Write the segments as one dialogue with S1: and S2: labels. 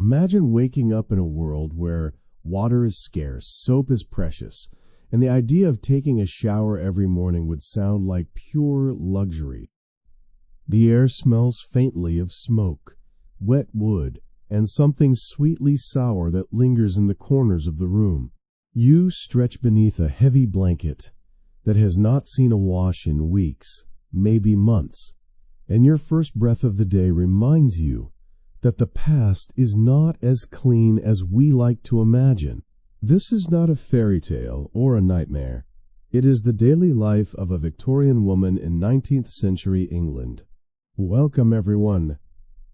S1: Imagine waking up in a world where water is scarce, soap is precious, and the idea of taking a shower every morning would sound like pure luxury. The air smells faintly of smoke, wet wood, and something sweetly sour that lingers in the corners of the room. You stretch beneath a heavy blanket that has not seen a wash in weeks, maybe months, and your first breath of the day reminds you that the past is not as clean as we like to imagine. This is not a fairy tale or a nightmare. It is the daily life of a Victorian woman in 19th century England. Welcome, everyone,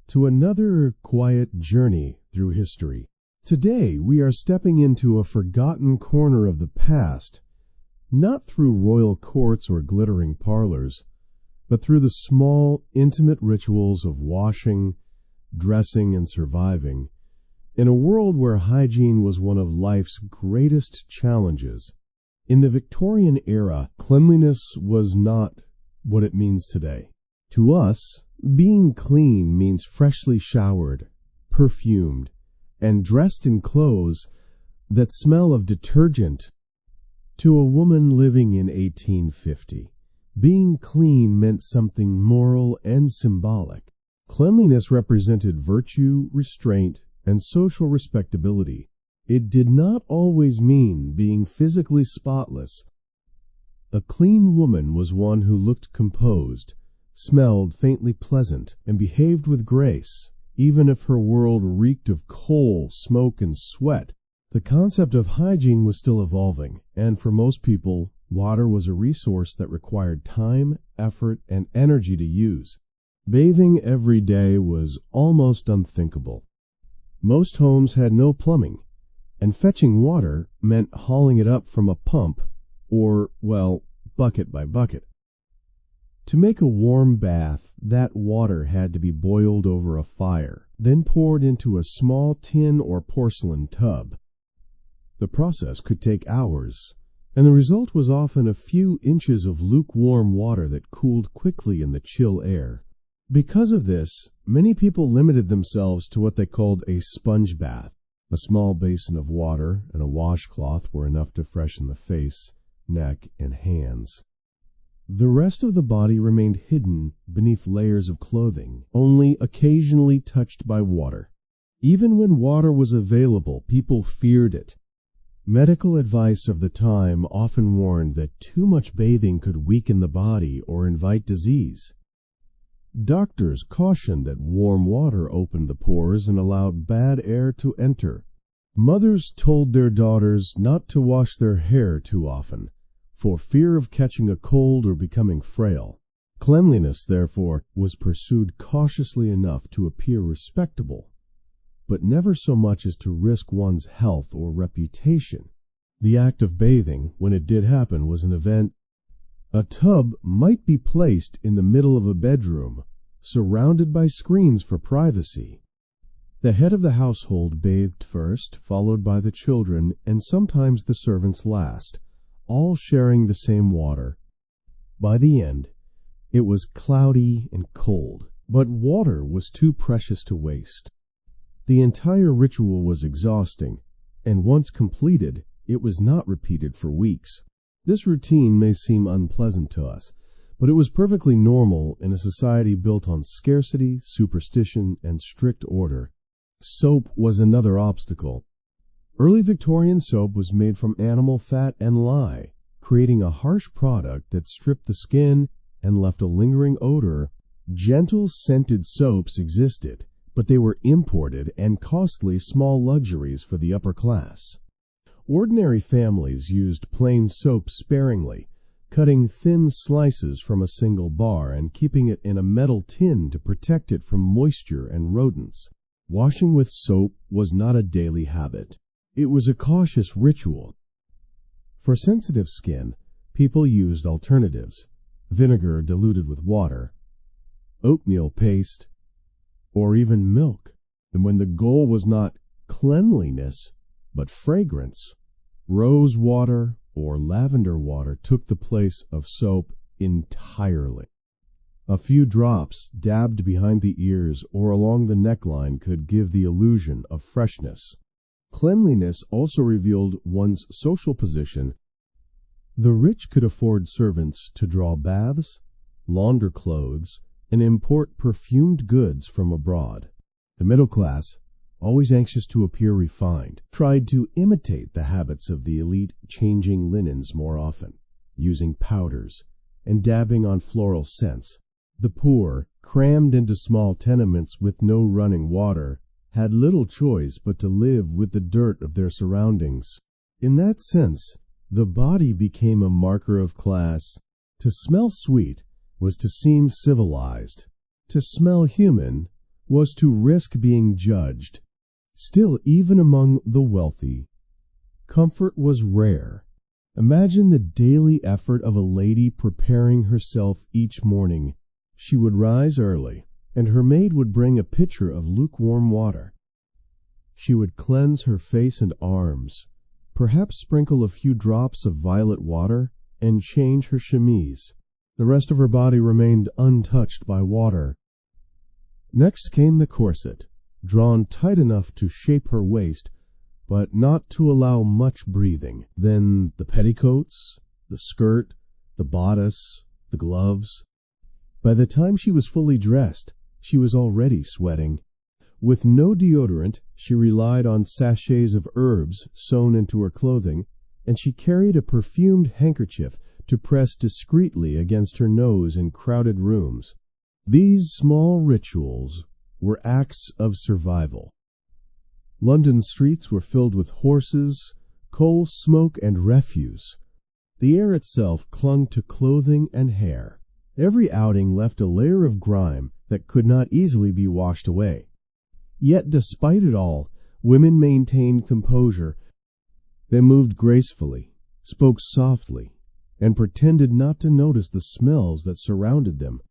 S1: to another quiet journey through history. Today, we are stepping into a forgotten corner of the past, not through royal courts or glittering parlors, but through the small, intimate rituals of washing, dressing, and surviving, in a world where hygiene was one of life's greatest challenges. In the Victorian era, cleanliness was not what it means today. To us, being clean means freshly showered, perfumed, and dressed in clothes that smell of detergent. To a woman living in 1850, being clean meant something moral and symbolic. Cleanliness represented virtue, restraint, and social respectability. It did not always mean being physically spotless. A clean woman was one who looked composed, smelled faintly pleasant, and behaved with grace, even if her world reeked of coal, smoke, and sweat. The concept of hygiene was still evolving, and for most people, water was a resource that required time, effort, and energy to use. Bathing every day was almost unthinkable. Most homes had no plumbing, and fetching water meant hauling it up from a pump, or, well, bucket by bucket. To make a warm bath, that water had to be boiled over a fire, then poured into a small tin or porcelain tub. The process could take hours, and the result was often a few inches of lukewarm water that cooled quickly in the chill air. Because of this, many people limited themselves to what they called a sponge bath. A small basin of water and a washcloth were enough to freshen the face, neck, and hands. The rest of the body remained hidden beneath layers of clothing, only occasionally touched by water. Even when water was available, people feared it. Medical advice of the time often warned that too much bathing could weaken the body or invite disease. Doctors cautioned that warm water opened the pores and allowed bad air to enter. Mothers told their daughters not to wash their hair too often, for fear of catching a cold or becoming frail. Cleanliness, therefore, was pursued cautiously enough to appear respectable, but never so much as to risk one's health or reputation. The act of bathing, when it did happen, was an event. A tub might be placed in the middle of a bedroom, surrounded by screens for privacy. The head of the household bathed first, followed by the children, and sometimes the servants last, all sharing the same water. By the end, it was cloudy and cold, but water was too precious to waste. The entire ritual was exhausting, and once completed, it was not repeated for weeks. This routine may seem unpleasant to us, but it was perfectly normal in a society built on scarcity, superstition, and strict order. Soap was another obstacle. Early Victorian soap was made from animal fat and lye, creating a harsh product that stripped the skin and left a lingering odor. Gentle scented soaps existed, but they were imported and costly small luxuries for the upper class. Ordinary families used plain soap sparingly, cutting thin slices from a single bar and keeping it in a metal tin to protect it from moisture and rodents. Washing with soap was not a daily habit. It was a cautious ritual. For sensitive skin, people used alternatives: vinegar diluted with water, oatmeal paste, or even milk. And when the goal was not cleanliness, but fragrance, rosewater or lavender water took the place of soap entirely. A few drops dabbed behind the ears or along the neckline could give the illusion of freshness. Cleanliness also revealed one's social position. The rich could afford servants to draw baths, launder clothes, and import perfumed goods from abroad. The middle class, always anxious to appear refined, tried to imitate the habits of the elite, changing linens more often, using powders, and dabbing on floral scents. The poor, crammed into small tenements with no running water, had little choice but to live with the dirt of their surroundings. In that sense, the body became a marker of class. To smell sweet was to seem civilized. To smell human was to risk being judged. Still, even among the wealthy, comfort was rare. Imagine the daily effort of a lady preparing herself each morning. She would rise early, and her maid would bring a pitcher of lukewarm water. She would cleanse her face and arms, perhaps sprinkle a few drops of violet water, and change her chemise. The rest of her body remained untouched by water. Next came the corset, drawn tight enough to shape her waist, but not to allow much breathing. Then the petticoats, the skirt, the bodice, the gloves. By the time she was fully dressed, she was already sweating. With no deodorant, she relied on sachets of herbs sewn into her clothing, and she carried a perfumed handkerchief to press discreetly against her nose in crowded rooms. These small rituals were acts of survival. London streets were filled with horses, coal smoke, and refuse. The air itself clung to clothing and hair. Every outing left a layer of grime that could not easily be washed away. Yet, despite it all, women maintained composure. They moved gracefully, spoke softly, and pretended not to notice the smells that surrounded them.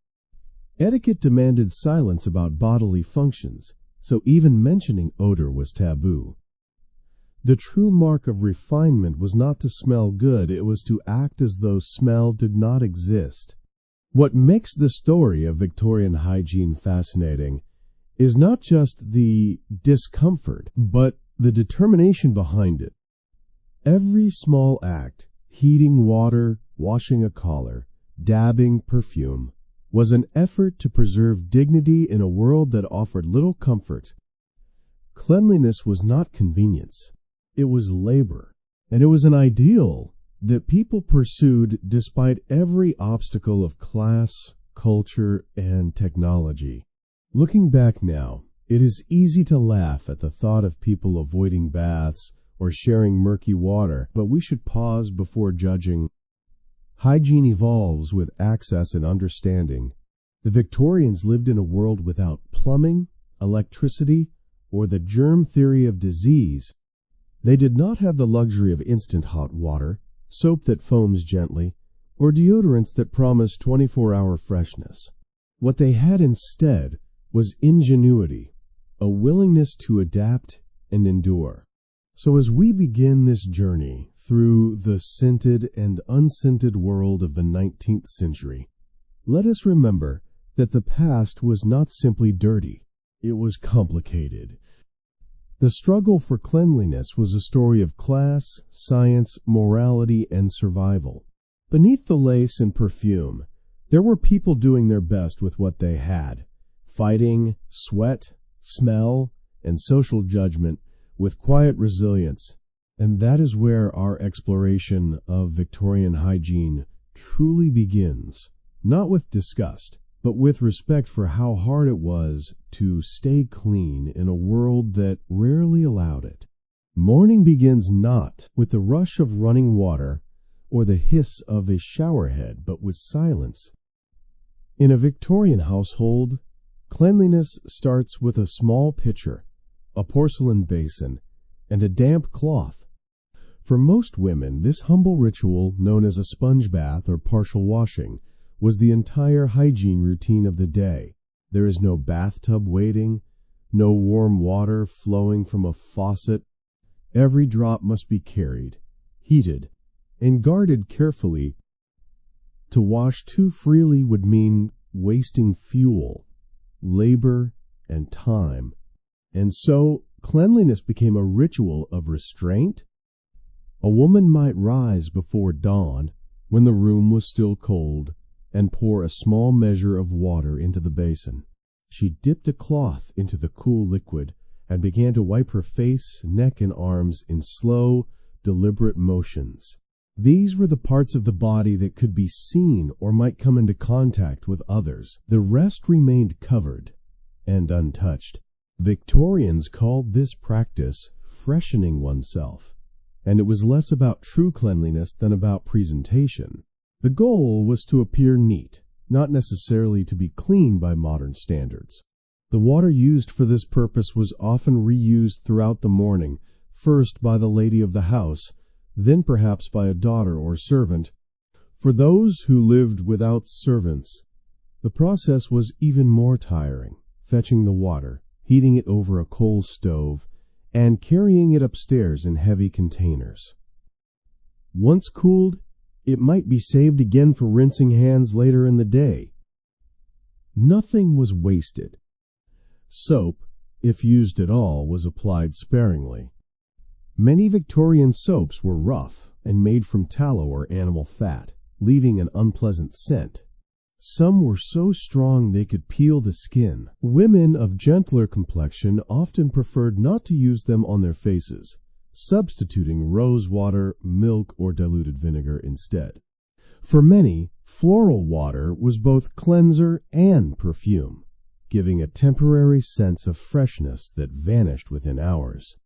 S1: Etiquette demanded silence about bodily functions, so even mentioning odor was taboo. The true mark of refinement was not to smell good, it was to act as though smell did not exist. What makes the story of Victorian hygiene fascinating is not just the discomfort, but the determination behind it. Every small act, heating water, washing a collar, dabbing perfume, was an effort to preserve dignity in a world that offered little comfort. Cleanliness was not convenience. It was labor, and it was an ideal that people pursued despite every obstacle of class, culture, and technology. Looking back now, it is easy to laugh at the thought of people avoiding baths or sharing murky water, but we should pause before judging. Hygiene evolves with access and understanding. The Victorians lived in a world without plumbing, electricity, or the germ theory of disease. They did not have the luxury of instant hot water, soap that foams gently, or deodorants that promise 24-hour freshness. What they had instead was ingenuity, a willingness to adapt and endure. So as we begin this journey through the scented and unscented world of the 19th century, let us remember that the past was not simply dirty, it was complicated. The struggle for cleanliness was a story of class, science, morality, and survival. Beneath the lace and perfume, there were people doing their best with what they had, fighting sweat, smell, and social judgment with quiet resilience. And that is where our exploration of Victorian hygiene truly begins, not with disgust, but with respect for how hard it was to stay clean in a world that rarely allowed it. Morning begins not with the rush of running water or the hiss of a shower head, but with silence. In a Victorian household, cleanliness starts with a small pitcher, a porcelain basin, and a damp cloth. For most women, this humble ritual, known as a sponge bath or partial washing, was the entire hygiene routine of the day. There is no bathtub waiting, no warm water flowing from a faucet. Every drop must be carried, heated, and guarded carefully. To wash too freely would mean wasting fuel, labor, and time. And so, cleanliness became a ritual of restraint. A woman might rise before dawn, when the room was still cold, and pour a small measure of water into the basin. She dipped a cloth into the cool liquid and began to wipe her face, neck, and arms in slow, deliberate motions. These were the parts of the body that could be seen or might come into contact with others. The rest remained covered and untouched. Victorians called this practice freshening oneself, and it was less about true cleanliness than about presentation. The goal was to appear neat, not necessarily to be clean by modern standards. The water used for this purpose was often reused throughout the morning, first by the lady of the house, then perhaps by a daughter or servant. For those who lived without servants, the process was even more tiring, fetching the water, heating it over a coal stove, and carrying it upstairs in heavy containers. Once cooled, it might be saved again for rinsing hands later in the day. Nothing was wasted. Soap, if used at all, was applied sparingly. Many Victorian soaps were rough and made from tallow or animal fat, leaving an unpleasant scent. Some were so strong they could peel the skin. Women of gentler complexion often preferred not to use them on their faces, substituting rosewater, milk, or diluted vinegar instead. For many, floral water was both cleanser and perfume, giving a temporary sense of freshness that vanished within hours.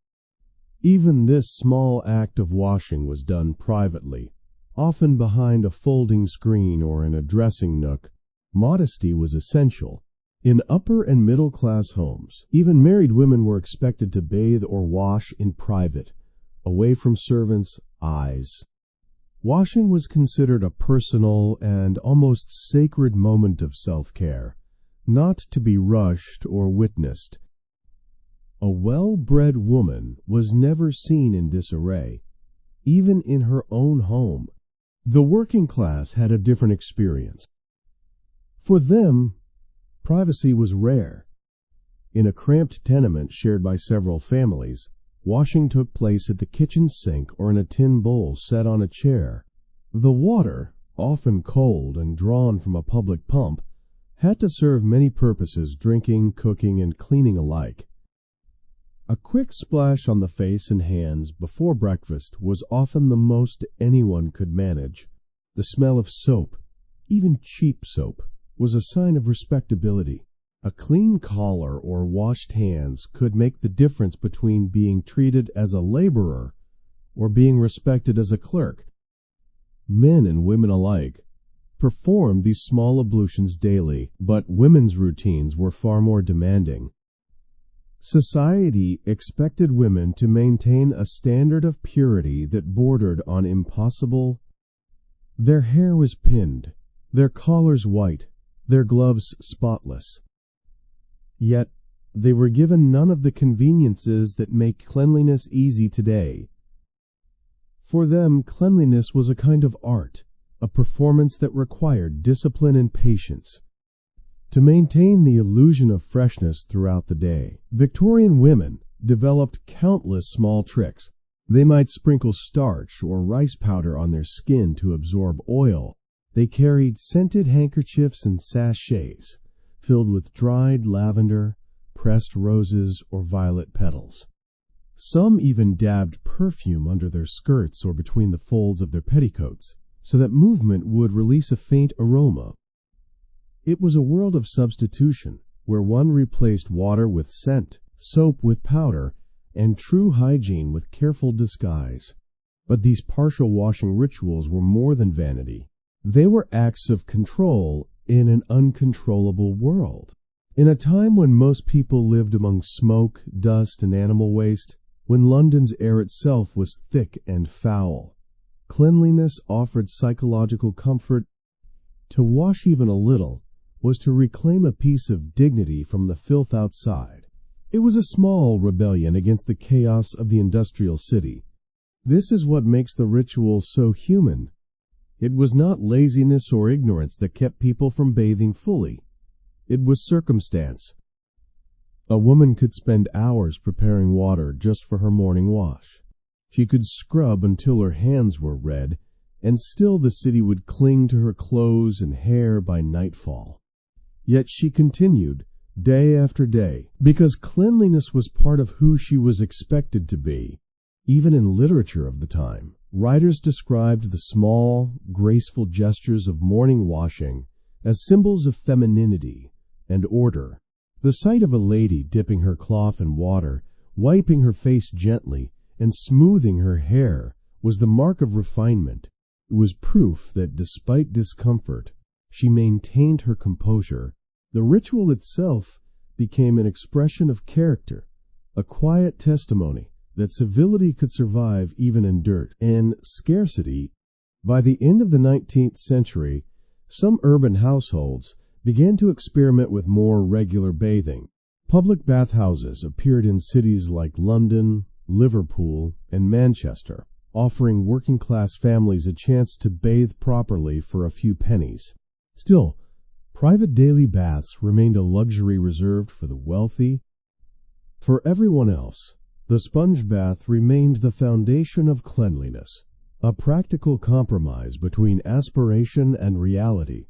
S1: Even this small act of washing was done privately, often behind a folding screen or in a dressing nook. Modesty was essential. In upper and middle class homes, even married women were expected to bathe or wash in private, away from servants' eyes. Washing was considered a personal and almost sacred moment of self-care, not to be rushed or witnessed. A well-bred woman was never seen in disarray, even in her own home. The working class had a different experience. For them, privacy was rare. In a cramped tenement shared by several families, washing took place at the kitchen sink or in a tin bowl set on a chair. The water, often cold and drawn from a public pump, had to serve many purposes, drinking, cooking, and cleaning alike. A quick splash on the face and hands before breakfast was often the most anyone could manage. The smell of soap, even cheap soap, was a sign of respectability. A clean collar or washed hands could make the difference between being treated as a laborer or being respected as a clerk. Men and women alike performed these small ablutions daily, but women's routines were far more demanding. Society expected women to maintain a standard of purity that bordered on impossible. Their hair was pinned, their collars white, their gloves spotless. Yet they were given none of the conveniences that make cleanliness easy today. For them, cleanliness was a kind of art, a performance that required discipline and patience. To maintain the illusion of freshness throughout the day, Victorian women developed countless small tricks. They might sprinkle starch or rice powder on their skin to absorb oil. They carried scented handkerchiefs and sachets filled with dried lavender, pressed roses, or violet petals. Some even dabbed perfume under their skirts or between the folds of their petticoats, so that movement would release a faint aroma. It was a world of substitution, where one replaced water with scent, soap with powder, and true hygiene with careful disguise. But these partial washing rituals were more than vanity. They were acts of control in an uncontrollable world. In a time when most people lived among smoke, dust, and animal waste, when London's air itself was thick and foul, cleanliness offered psychological comfort. To wash even a little was to reclaim a piece of dignity from the filth outside. It was a small rebellion against the chaos of the industrial city. This is what makes the ritual so human. It was not laziness or ignorance that kept people from bathing fully. It was circumstance. A woman could spend hours preparing water just for her morning wash. She could scrub until her hands were red, and still the city would cling to her clothes and hair by nightfall. Yet she continued, day after day, because cleanliness was part of who she was expected to be. Even in literature of the time, writers described the small, graceful gestures of morning washing as symbols of femininity and order. The sight of a lady dipping her cloth in water, wiping her face gently, and smoothing her hair was the mark of refinement. It was proof that despite discomfort, she maintained her composure. The ritual itself became an expression of character, a quiet testimony that civility could survive even in dirt and scarcity. By the end of the 19th century, some urban households began to experiment with more regular bathing. Public bathhouses appeared in cities like London, Liverpool, and Manchester, offering working-class families a chance to bathe properly for a few pennies. Still, private daily baths remained a luxury reserved for the wealthy. For everyone else, the sponge bath remained the foundation of cleanliness, a practical compromise between aspiration and reality.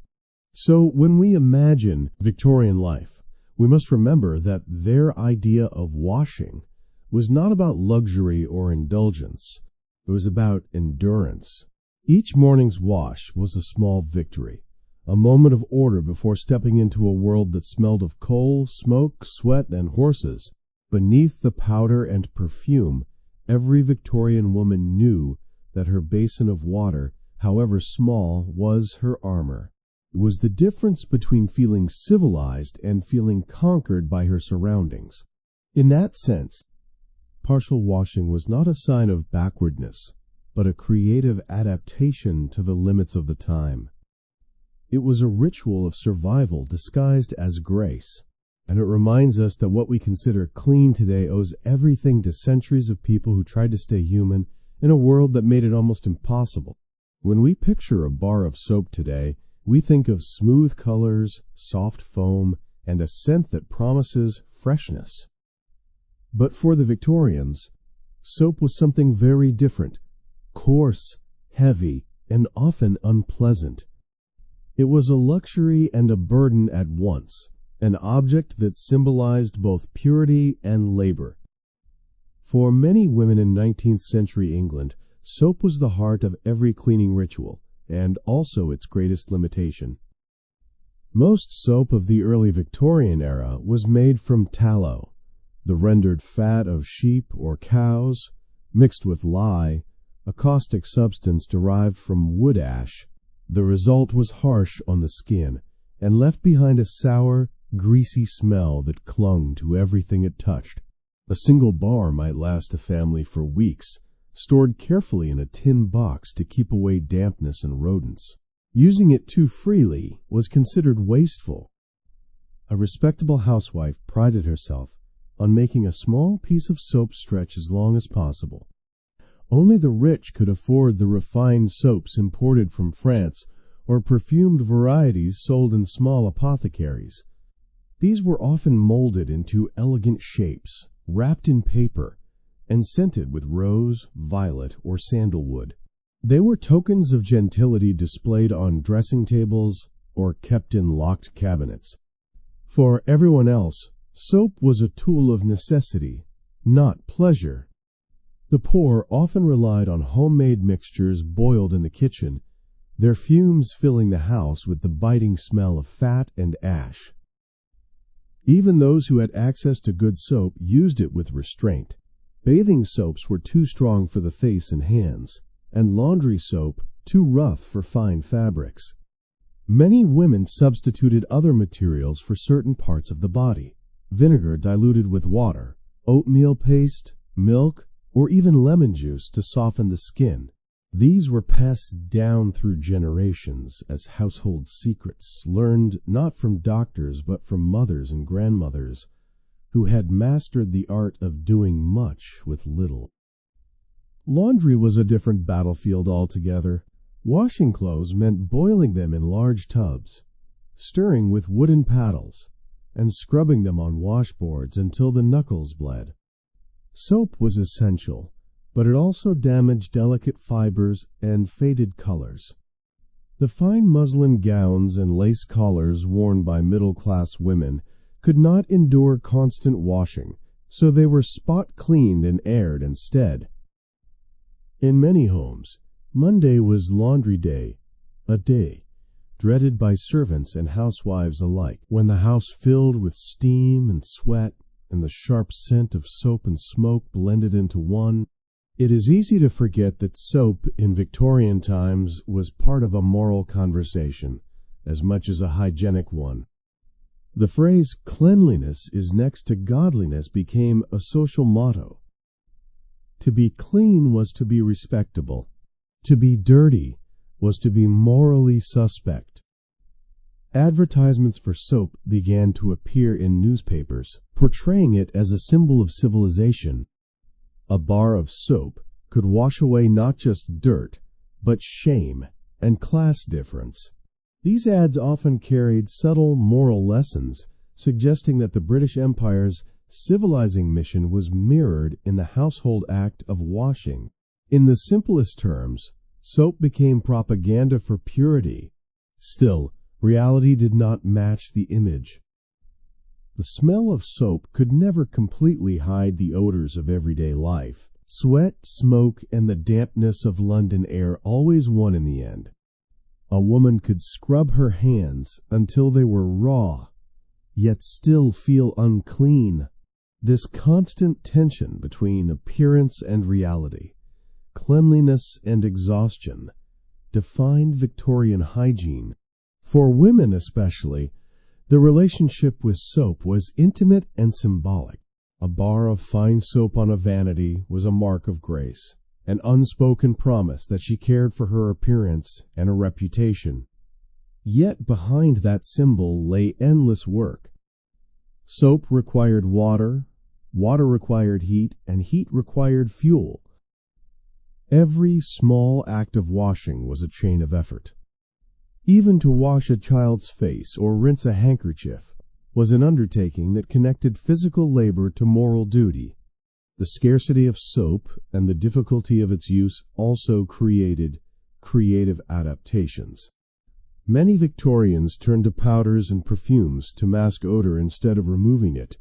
S1: So when we imagine Victorian life, we must remember that their idea of washing was not about luxury or indulgence. It was about endurance. Each morning's wash was a small victory, a moment of order before stepping into a world that smelled of coal, smoke, sweat, and horses. Beneath the powder and perfume, every Victorian woman knew that her basin of water, however small, was her armor. It was the difference between feeling civilized and feeling conquered by her surroundings. In that sense, partial washing was not a sign of backwardness, but a creative adaptation to the limits of the time. It was a ritual of survival disguised as grace, and it reminds us that what we consider clean today owes everything to centuries of people who tried to stay human in a world that made it almost impossible. When we picture a bar of soap today, we think of smooth colors, soft foam, and a scent that promises freshness. But for the Victorians, soap was something very different, coarse, heavy, and often unpleasant. It was a luxury and a burden at once, an object that symbolized both purity and labor. For many women in 19th century England, soap was the heart of every cleaning ritual, and also its greatest limitation. Most soap of the early Victorian era was made from tallow, the rendered fat of sheep or cows, mixed with lye, a caustic substance derived from wood ash. The result was harsh on the skin, and left behind a sour, greasy smell that clung to everything it touched. A single bar might last a family for weeks, stored carefully in a tin box to keep away dampness and rodents. Using it too freely was considered wasteful. A respectable housewife prided herself on making a small piece of soap stretch as long as possible. Only the rich could afford the refined soaps imported from France or perfumed varieties sold in small apothecaries. These were often molded into elegant shapes, wrapped in paper, and scented with rose, violet, or sandalwood. They were tokens of gentility displayed on dressing tables or kept in locked cabinets. For everyone else, soap was a tool of necessity, not pleasure. The poor often relied on homemade mixtures boiled in the kitchen, their fumes filling the house with the biting smell of fat and ash. Even those who had access to good soap used it with restraint. Bathing soaps were too strong for the face and hands, and laundry soap too rough for fine fabrics. Many women substituted other materials for certain parts of the body: vinegar diluted with water, oatmeal paste, milk, or even lemon juice to soften the skin. These were passed down through generations as household secrets, learned not from doctors but from mothers and grandmothers who had mastered the art of doing much with little. Laundry was a different battlefield altogether. Washing clothes meant boiling them in large tubs, stirring with wooden paddles, and scrubbing them on washboards until the knuckles bled. Soap was essential, but it also damaged delicate fibers and faded colors. The fine muslin gowns and lace collars worn by middle-class women could not endure constant washing, so they were spot-cleaned and aired instead. In many homes, Monday was laundry day, a day dreaded by servants and housewives alike, when the house filled with steam and sweat and the sharp scent of soap and smoke blended into one. It is easy to forget that soap in Victorian times was part of a moral conversation, as much as a hygienic one. The phrase "cleanliness is next to godliness" became a social motto. To be clean was to be respectable. To be dirty was to be morally suspect. Advertisements for soap began to appear in newspapers, portraying it as a symbol of civilization. A bar of soap could wash away not just dirt, but shame and class difference. These ads often carried subtle moral lessons, suggesting that the British Empire's civilizing mission was mirrored in the household act of washing. In the simplest terms, soap became propaganda for purity. Still, reality did not match the image. The smell of soap could never completely hide the odors of everyday life. Sweat, smoke, and the dampness of London air always won in the end. A woman could scrub her hands until they were raw, yet still feel unclean. This constant tension between appearance and reality, cleanliness and exhaustion, defined Victorian hygiene. For women especially, the relationship with soap was intimate and symbolic. A bar of fine soap on a vanity was a mark of grace, an unspoken promise that she cared for her appearance and her reputation. Yet behind that symbol lay endless work. Soap required water, water required heat, and heat required fuel. Every small act of washing was a chain of effort. Even to wash a child's face or rinse a handkerchief was an undertaking that connected physical labor to moral duty. The scarcity of soap and the difficulty of its use also created creative adaptations. Many Victorians turned to powders and perfumes to mask odor instead of removing it.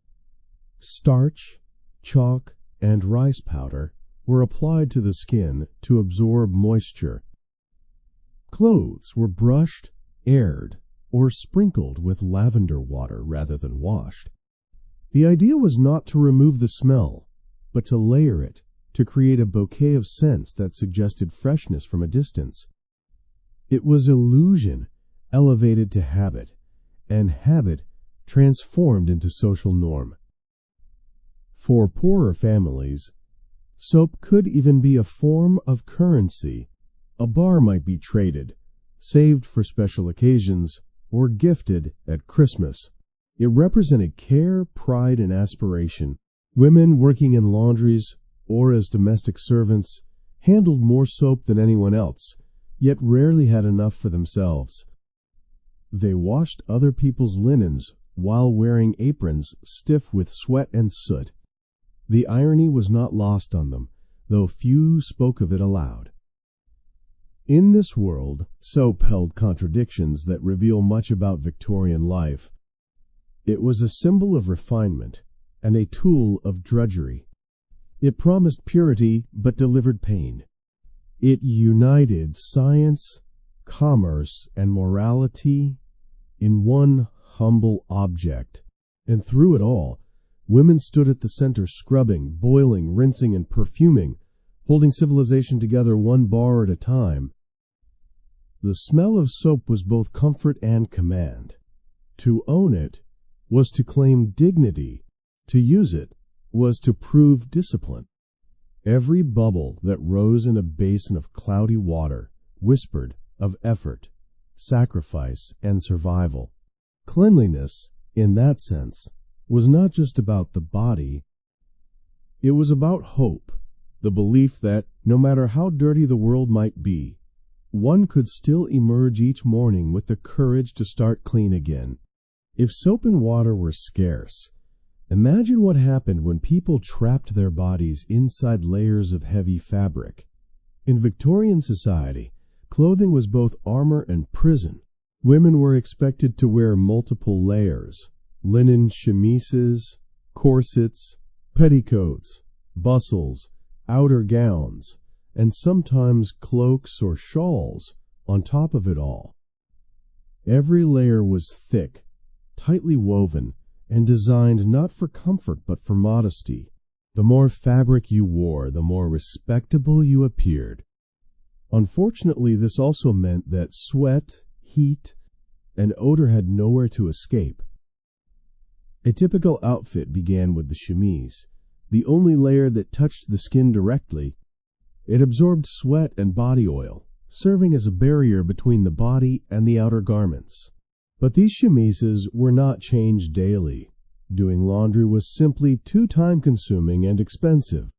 S1: Starch, chalk, and rice powder were applied to the skin to absorb moisture. Clothes were brushed, aired, or sprinkled with lavender water rather than washed. The idea was not to remove the smell, but to layer it, to create a bouquet of scents that suggested freshness from a distance. It was illusion elevated to habit, and habit transformed into social norm. For poorer families, soap could even be a form of currency. A bar might be traded, saved for special occasions, or gifted at Christmas. It represented care, pride, and aspiration. Women working in laundries or as domestic servants handled more soap than anyone else, yet rarely had enough for themselves. They washed other people's linens while wearing aprons stiff with sweat and soot. The irony was not lost on them, though few spoke of it aloud. In this world, soap held contradictions that reveal much about Victorian life. It was a symbol of refinement and a tool of drudgery. It promised purity but delivered pain. It united science, commerce, and morality in one humble object. And through it all, women stood at the center, scrubbing, boiling, rinsing, and perfuming, holding civilization together one bar at a time. The smell of soap was both comfort and command. To own it was to claim dignity. To use it was to prove discipline. Every bubble that rose in a basin of cloudy water whispered of effort, sacrifice, and survival. Cleanliness, in that sense, was not just about the body. It was about hope, the belief that no matter how dirty the world might be, one could still emerge each morning with the courage to start clean again. If soap and water were scarce, imagine what happened when people trapped their bodies inside layers of heavy fabric. In Victorian society, clothing was both armor and prison. Women were expected to wear multiple layers: linen chemises, corsets, petticoats, bustles, outer gowns, and sometimes cloaks or shawls on top of it all. Every layer was thick, tightly woven, and designed not for comfort but for modesty. The more fabric you wore, the more respectable you appeared. Unfortunately, this also meant that sweat, heat, and odor had nowhere to escape. A typical outfit began with the chemise, the only layer that touched the skin directly. It absorbed sweat and body oil, serving as a barrier between the body and the outer garments. But these chemises were not changed daily. Doing laundry was simply too time-consuming and expensive.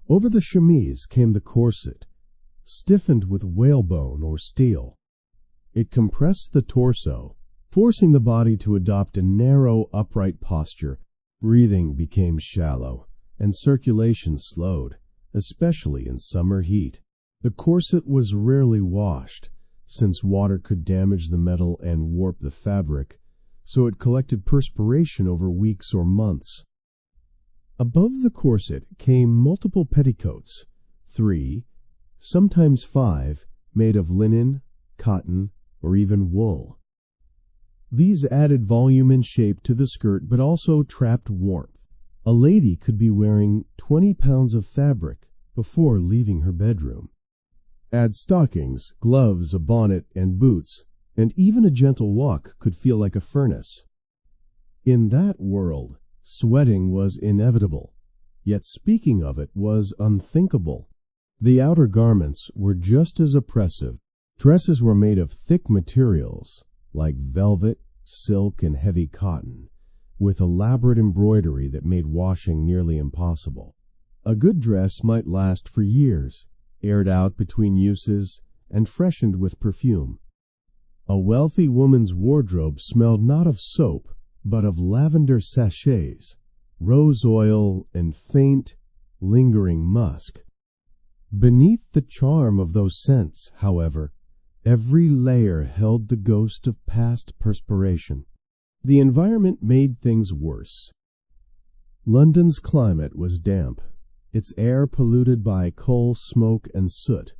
S1: Over the chemise came the corset, stiffened with whalebone or steel. It compressed the torso, forcing the body to adopt a narrow, upright posture. Breathing became shallow, and circulation slowed, especially in summer heat. The corset was rarely washed, since water could damage the metal and warp the fabric, so it collected perspiration over weeks or months. Above the corset came multiple petticoats, 3, sometimes 5, made of linen, cotton, or even wool. These added volume and shape to the skirt but also trapped warmth. A lady could be wearing 20 pounds of fabric before leaving her bedroom. Add stockings, gloves, a bonnet, and boots, and even a gentle walk could feel like a furnace. In that world, sweating was inevitable, yet speaking of it was unthinkable. The outer garments were just as oppressive. Dresses were made of thick materials, like velvet, silk, and heavy cotton, with elaborate embroidery that made washing nearly impossible. A good dress might last for years, aired out between uses, and freshened with perfume. A wealthy woman's wardrobe smelled not of soap, but of lavender sachets, rose oil, and faint, lingering musk. Beneath the charm of those scents, however, every layer held the ghost of past perspiration. The environment made things worse. London's climate was damp, its air polluted by coal, smoke, and soot.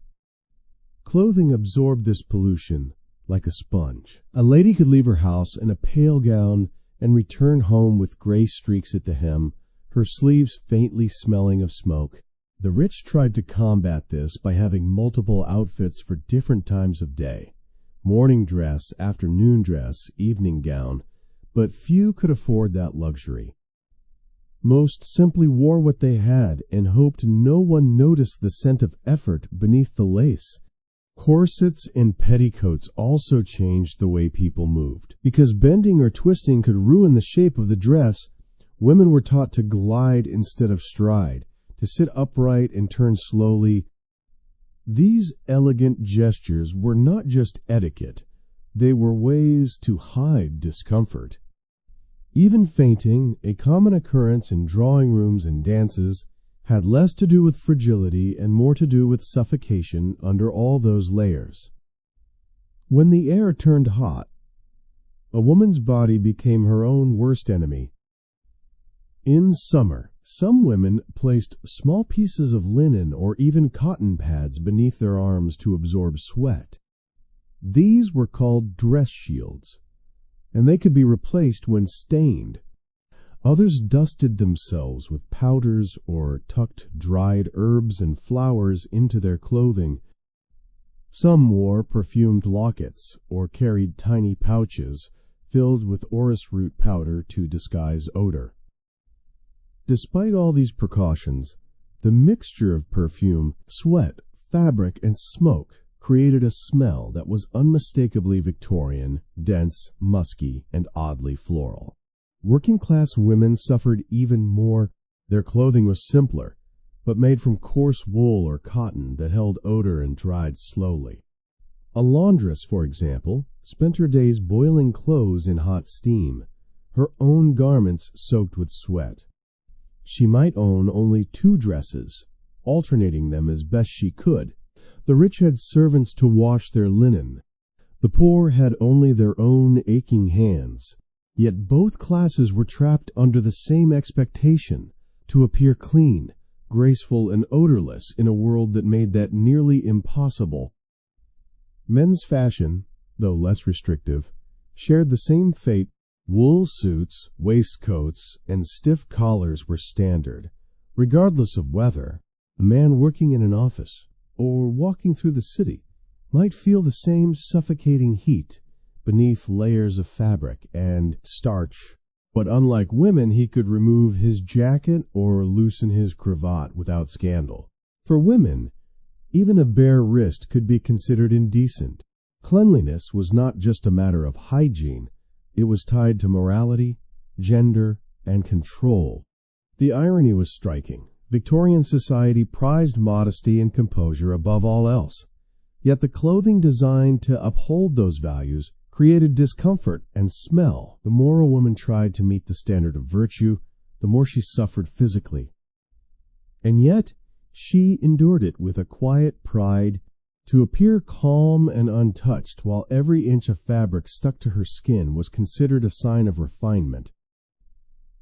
S1: Clothing absorbed this pollution like a sponge. A lady could leave her house in a pale gown and return home with gray streaks at the hem, her sleeves faintly smelling of smoke. The rich tried to combat this by having multiple outfits for different times of day: morning dress, afternoon dress, evening gown, but few could afford that luxury. Most simply wore what they had and hoped no one noticed the scent of effort beneath the lace. Corsets and petticoats also changed the way people moved. Because bending or twisting could ruin the shape of the dress, women were taught to glide instead of stride, to sit upright and turn slowly. These elegant gestures were not just etiquette, they were ways to hide discomfort. Even fainting, a common occurrence in drawing rooms and dances, had less to do with fragility and more to do with suffocation under all those layers. When the air turned hot, a woman's body became her own worst enemy. In summer, some women placed small pieces of linen or even cotton pads beneath their arms to absorb sweat. These were called dress shields, and they could be replaced when stained. Others dusted themselves with powders or tucked dried herbs and flowers into their clothing. Some wore perfumed lockets or carried tiny pouches filled with orris root powder to disguise odor. Despite all these precautions, the mixture of perfume, sweat, fabric, and smoke created a smell that was unmistakably Victorian, dense, musky, and oddly floral. Working-class women suffered even more. Their clothing was simpler, but made from coarse wool or cotton that held odor and dried slowly. A laundress, for example, spent her days boiling clothes in hot steam, her own garments soaked with sweat. She might own only 2 dresses, alternating them as best she could. The rich had servants to wash their linen. The poor had only their own aching hands. Yet both classes were trapped under the same expectation, to appear clean, graceful, and odorless in a world that made that nearly impossible. Men's fashion, though less restrictive, shared the same fate. Wool suits, waistcoats, and stiff collars were standard. Regardless of weather, a man working in an office or walking through the city might feel the same suffocating heat beneath layers of fabric and starch. But unlike women, he could remove his jacket or loosen his cravat without scandal. For women, even a bare wrist could be considered indecent. Cleanliness was not just a matter of hygiene. It was tied to morality, gender, and control. The irony was striking. Victorian society prized modesty and composure above all else. Yet the clothing designed to uphold those values created discomfort and smell. The more a woman tried to meet the standard of virtue, the more she suffered physically. And yet she endured it with a quiet pride. To appear calm and untouched while every inch of fabric stuck to her skin was considered a sign of refinement.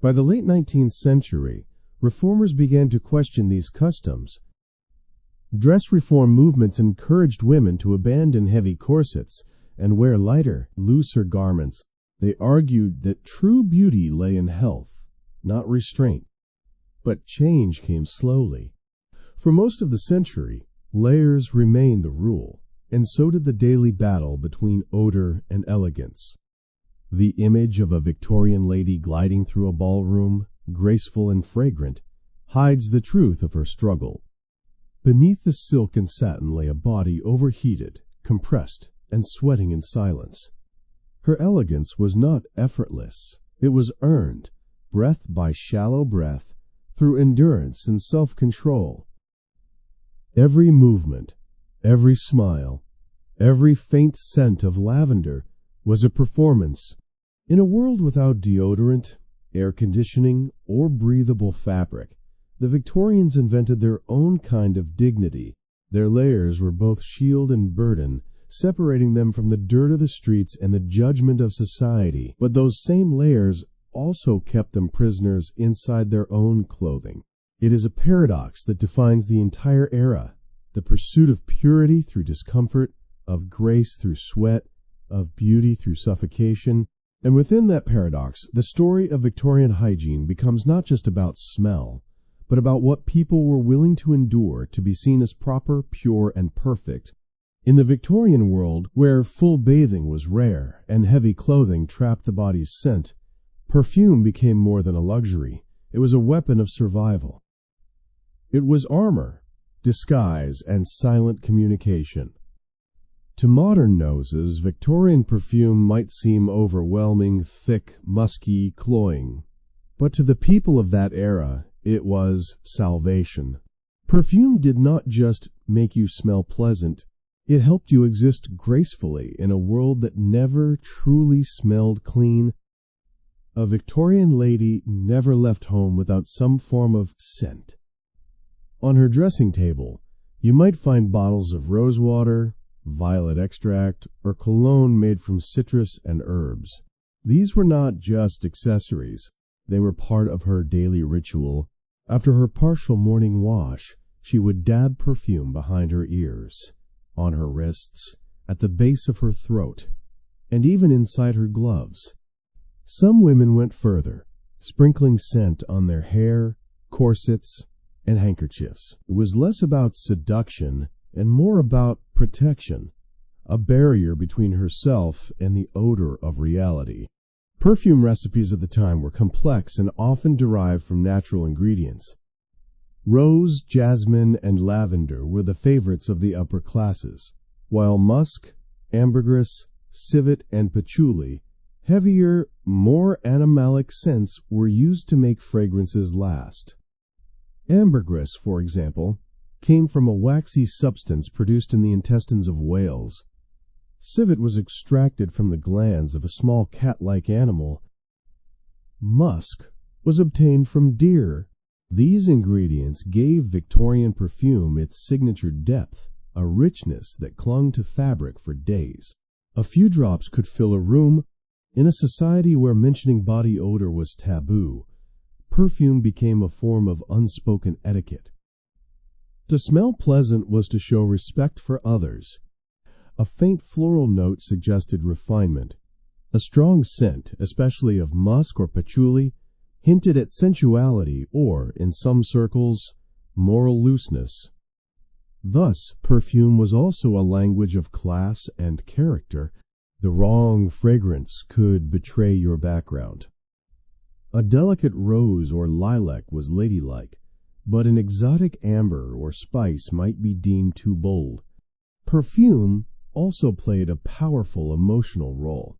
S1: By the late 19th century, reformers began to question these customs. Dress reform movements encouraged women to abandon heavy corsets and wear lighter, looser garments. They argued that true beauty lay in health, not restraint. But change came slowly. For most of the century, layers remained the rule, and so did the daily battle between odor and elegance. The image of a Victorian lady gliding through a ballroom, graceful and fragrant, hides the truth of her struggle. Beneath the silk and satin lay a body overheated, compressed, and sweating in silence. Her elegance was not effortless. It was earned, breath by shallow breath, through endurance and self-control. Every movement, every smile, every faint scent of lavender was a performance. In a world without deodorant, air conditioning, or breathable fabric, the Victorians invented their own kind of dignity. Their layers were both shield and burden, separating them from the dirt of the streets and the judgment of society. But those same layers also kept them prisoners inside their own clothing. It is a paradox that defines the entire era, the pursuit of purity through discomfort, of grace through sweat, of beauty through suffocation. And within that paradox, the story of Victorian hygiene becomes not just about smell, but about what people were willing to endure to be seen as proper, pure, and perfect. In the Victorian world, where full bathing was rare and heavy clothing trapped the body's scent, perfume became more than a luxury. It was a weapon of survival. It was armor, disguise, and silent communication. To modern noses, Victorian perfume might seem overwhelming, thick, musky, cloying. But to the people of that era, it was salvation. Perfume did not just make you smell pleasant. It helped you exist gracefully in a world that never truly smelled clean. A Victorian lady never left home without some form of scent. On her dressing table, you might find bottles of rosewater, violet extract, or cologne made from citrus and herbs. These were not just accessories. They were part of her daily ritual. After her partial morning wash, she would dab perfume behind her ears, on her wrists, at the base of her throat, and even inside her gloves. Some women went further, sprinkling scent on their hair, corsets, and handkerchiefs. It was less about seduction and more about protection, a barrier between herself and the odor of reality. Perfume recipes at the time were complex and often derived from natural ingredients. Rose, jasmine, and lavender were the favorites of the upper classes, while musk, ambergris, civet, and patchouli, heavier, more animalic scents, were used to make fragrances last. Ambergris, for example, came from a waxy substance produced in the intestines of whales. Civet was extracted from the glands of a small cat-like animal. Musk was obtained from deer. These ingredients gave Victorian perfume its signature depth, a richness that clung to fabric for days. A few drops could fill a room. In a society where mentioning body odor was taboo, perfume became a form of unspoken etiquette. To smell pleasant was to show respect for others. A faint floral note suggested refinement. A strong scent, especially of musk or patchouli, hinted at sensuality or, in some circles, moral looseness. Thus, perfume was also a language of class and character. The wrong fragrance could betray your background. A delicate rose or lilac was ladylike, but an exotic amber or spice might be deemed too bold. Perfume also played a powerful emotional role.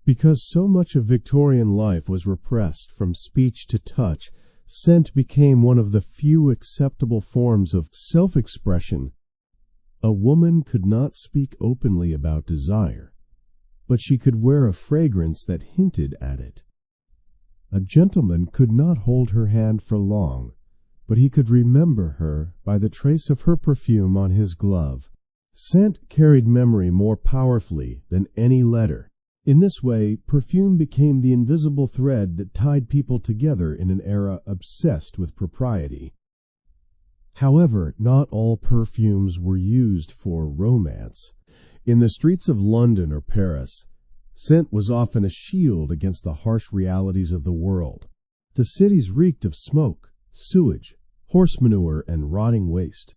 S1: Because so much of Victorian life was repressed from speech to touch, scent became one of the few acceptable forms of self-expression. A woman could not speak openly about desire, but she could wear a fragrance that hinted at it. A gentleman could not hold her hand for long, but he could remember her by the trace of her perfume on his glove. Scent carried memory more powerfully than any letter. In this way, perfume became the invisible thread that tied people together in an era obsessed with propriety. However, not all perfumes were used for romance. In the streets of London or Paris, scent was often a shield against the harsh realities of the world. The cities reeked of smoke, sewage, horse manure, and rotting waste.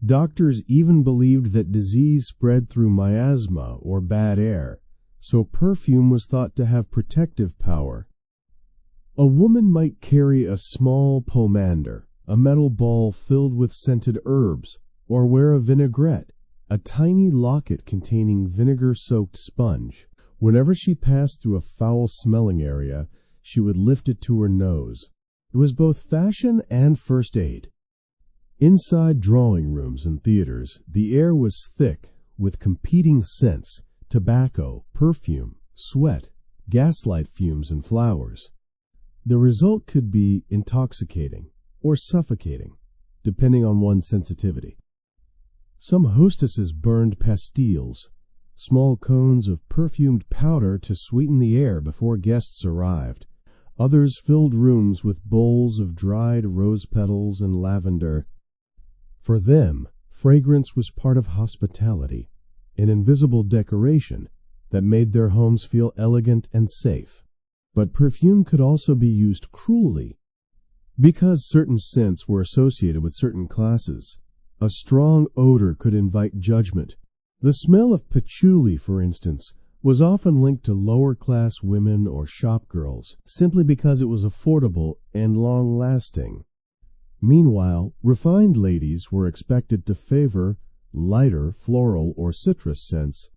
S1: Doctors even believed that disease spread through miasma or bad air, so perfume was thought to have protective power. A woman might carry a small pomander, a metal ball filled with scented herbs, or wear a vinaigrette, a tiny locket containing vinegar-soaked sponge. Whenever she passed through a foul-smelling area, she would lift it to her nose. It was both fashion and first aid. Inside drawing rooms and theaters, the air was thick with competing scents: tobacco, perfume, sweat, gaslight fumes, and flowers. The result could be intoxicating or suffocating, depending on one's sensitivity. Some hostesses burned pastilles, small cones of perfumed powder to sweeten the air before guests arrived. Others filled rooms with bowls of dried rose petals and lavender. For them, fragrance was part of hospitality, an invisible decoration that made their homes feel elegant and safe. But perfume could also be used cruelly. Because certain scents were associated with certain classes, a strong odor could invite judgment. The smell of patchouli, for instance, was often linked to lower-class women or shopgirls, simply because it was affordable and long-lasting. Meanwhile, refined ladies were expected to favor lighter floral or citrus scents.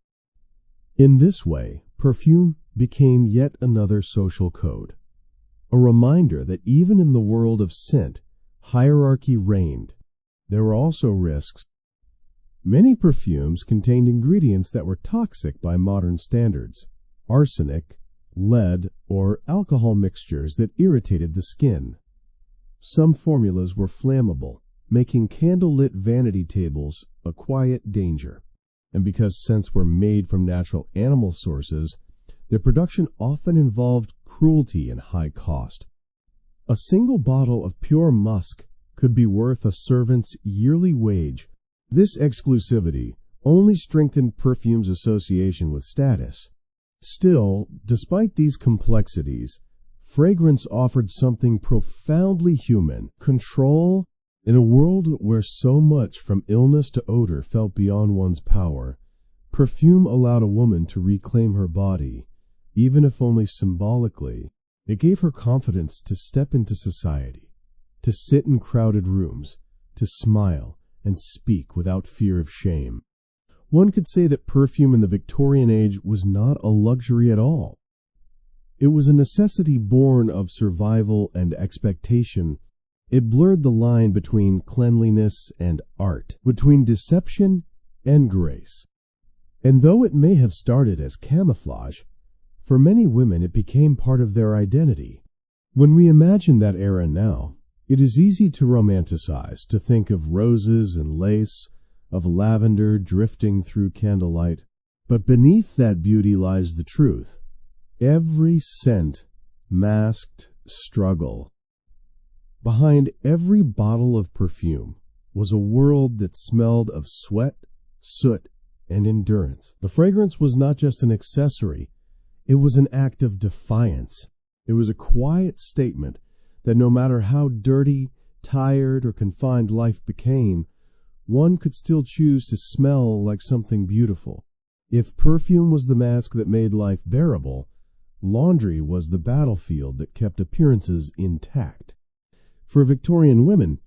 S1: In this way, perfume became yet another social code, a reminder that even in the world of scent, hierarchy reigned. There were also risks. Many perfumes contained ingredients that were toxic by modern standards: arsenic, lead, or alcohol mixtures that irritated the skin. Some formulas were flammable, making candle-lit vanity tables a quiet danger. And because scents were made from natural animal sources, their production often involved cruelty and high cost. A single bottle of pure musk could be worth a servant's yearly wage. This exclusivity only strengthened perfume's association with status. Still, despite these complexities, fragrance offered something profoundly human: control. In a world where so much from illness to odor felt beyond one's power, perfume allowed a woman to reclaim her body, even if only symbolically. It gave her confidence to step into society, to sit in crowded rooms, to smile and speak without fear of shame. One could say that perfume in the Victorian age was not a luxury at all. It was a necessity born of survival and expectation. It blurred the line between cleanliness and art, between deception and grace. And though it may have started as camouflage, for many women it became part of their identity. When we imagine that era now, it is easy to romanticize, to think of roses and lace, of lavender drifting through candlelight. But beneath that beauty lies the truth. Every scent masked struggle. Behind every bottle of perfume was a world that smelled of sweat, soot, and endurance. The fragrance was not just an accessory, it was an act of defiance. It was a quiet statement that no matter how dirty, tired, or confined life became, one could still choose to smell like something beautiful. If perfume was the mask that made life bearable, laundry was the battlefield that kept appearances intact. For Victorian women,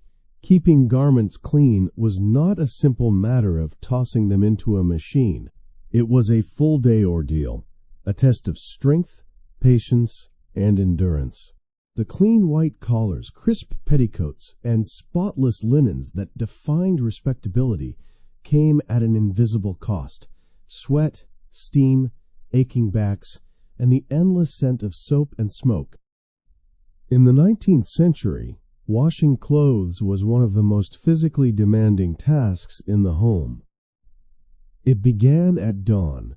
S1: keeping garments clean was not a simple matter of tossing them into a machine. It was a full-day ordeal, a test of strength, patience, and endurance. The clean white collars, crisp petticoats, and spotless linens that defined respectability came at an invisible cost. Sweat, steam, aching backs, and the endless scent of soap and smoke. In the 19th century, washing clothes was one of the most physically demanding tasks in the home. It began at dawn,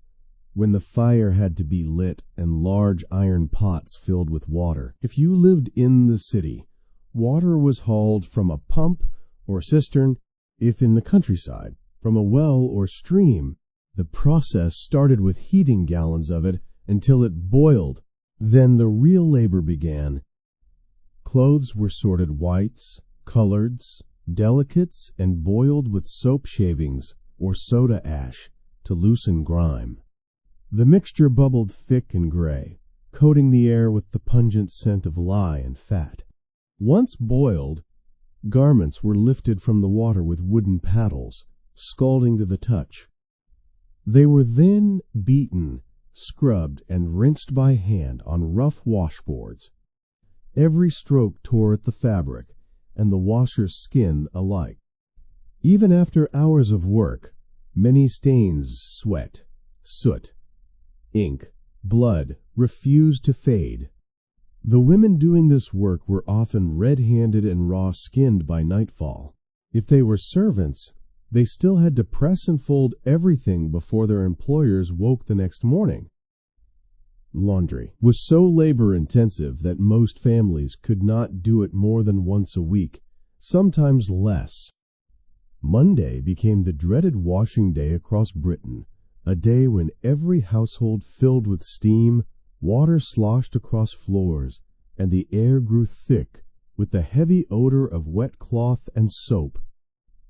S1: when the fire had to be lit and large iron pots filled with water. If you lived in the city, water was hauled from a pump or cistern. If in the countryside, from a well or stream. The process started with heating gallons of it until it boiled. Then the real labor began. Clothes were sorted whites, coloreds, delicates, and boiled with soap shavings or soda ash to loosen grime. The mixture bubbled thick and gray, coating the air with the pungent scent of lye and fat. Once boiled, garments were lifted from the water with wooden paddles, scalding to the touch. They were then beaten, scrubbed, and rinsed by hand on rough washboards. Every stroke tore at the fabric and the washer's skin alike. Even after hours of work, many stains, sweat, soot, ink, blood, refused to fade. The women doing this work were often red-handed and raw-skinned by nightfall. If they were servants, they still had to press and fold everything before their employers woke the next morning. Laundry was so labor-intensive that most families could not do it more than once a week, sometimes less. Monday became the dreaded washing day across Britain, a day when every household filled with steam, water sloshed across floors, and the air grew thick with the heavy odor of wet cloth and soap.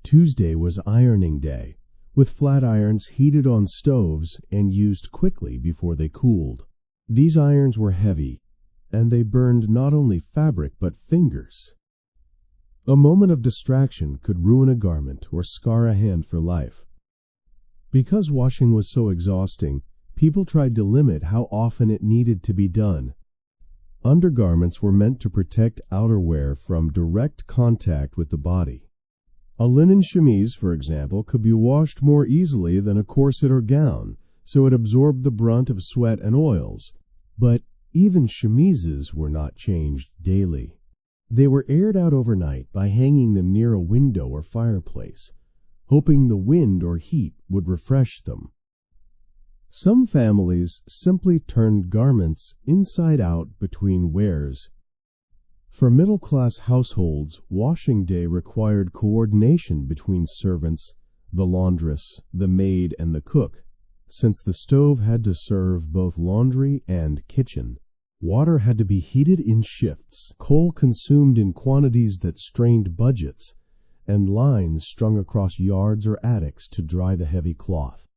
S1: Tuesday was ironing day, with flat irons heated on stoves and used quickly before they cooled. These irons were heavy, and they burned not only fabric but fingers. A moment of distraction could ruin a garment or scar a hand for life. Because washing was so exhausting, people tried to limit how often it needed to be done. Undergarments were meant to protect outerwear from direct contact with the body. A linen chemise, for example, could be washed more easily than a corset or gown, so it absorbed the brunt of sweat and oils. But even chemises were not changed daily. They were aired out overnight by hanging them near a window or fireplace, hoping the wind or heat would refresh them. Some families simply turned garments inside out between wears. For middle-class households, washing day required coordination between servants, the laundress, the maid, and the cook, since the stove had to serve both laundry and kitchen. Water had to be heated in shifts, coal consumed in quantities that strained budgets, and lines strung across yards or attics to dry the heavy cloth.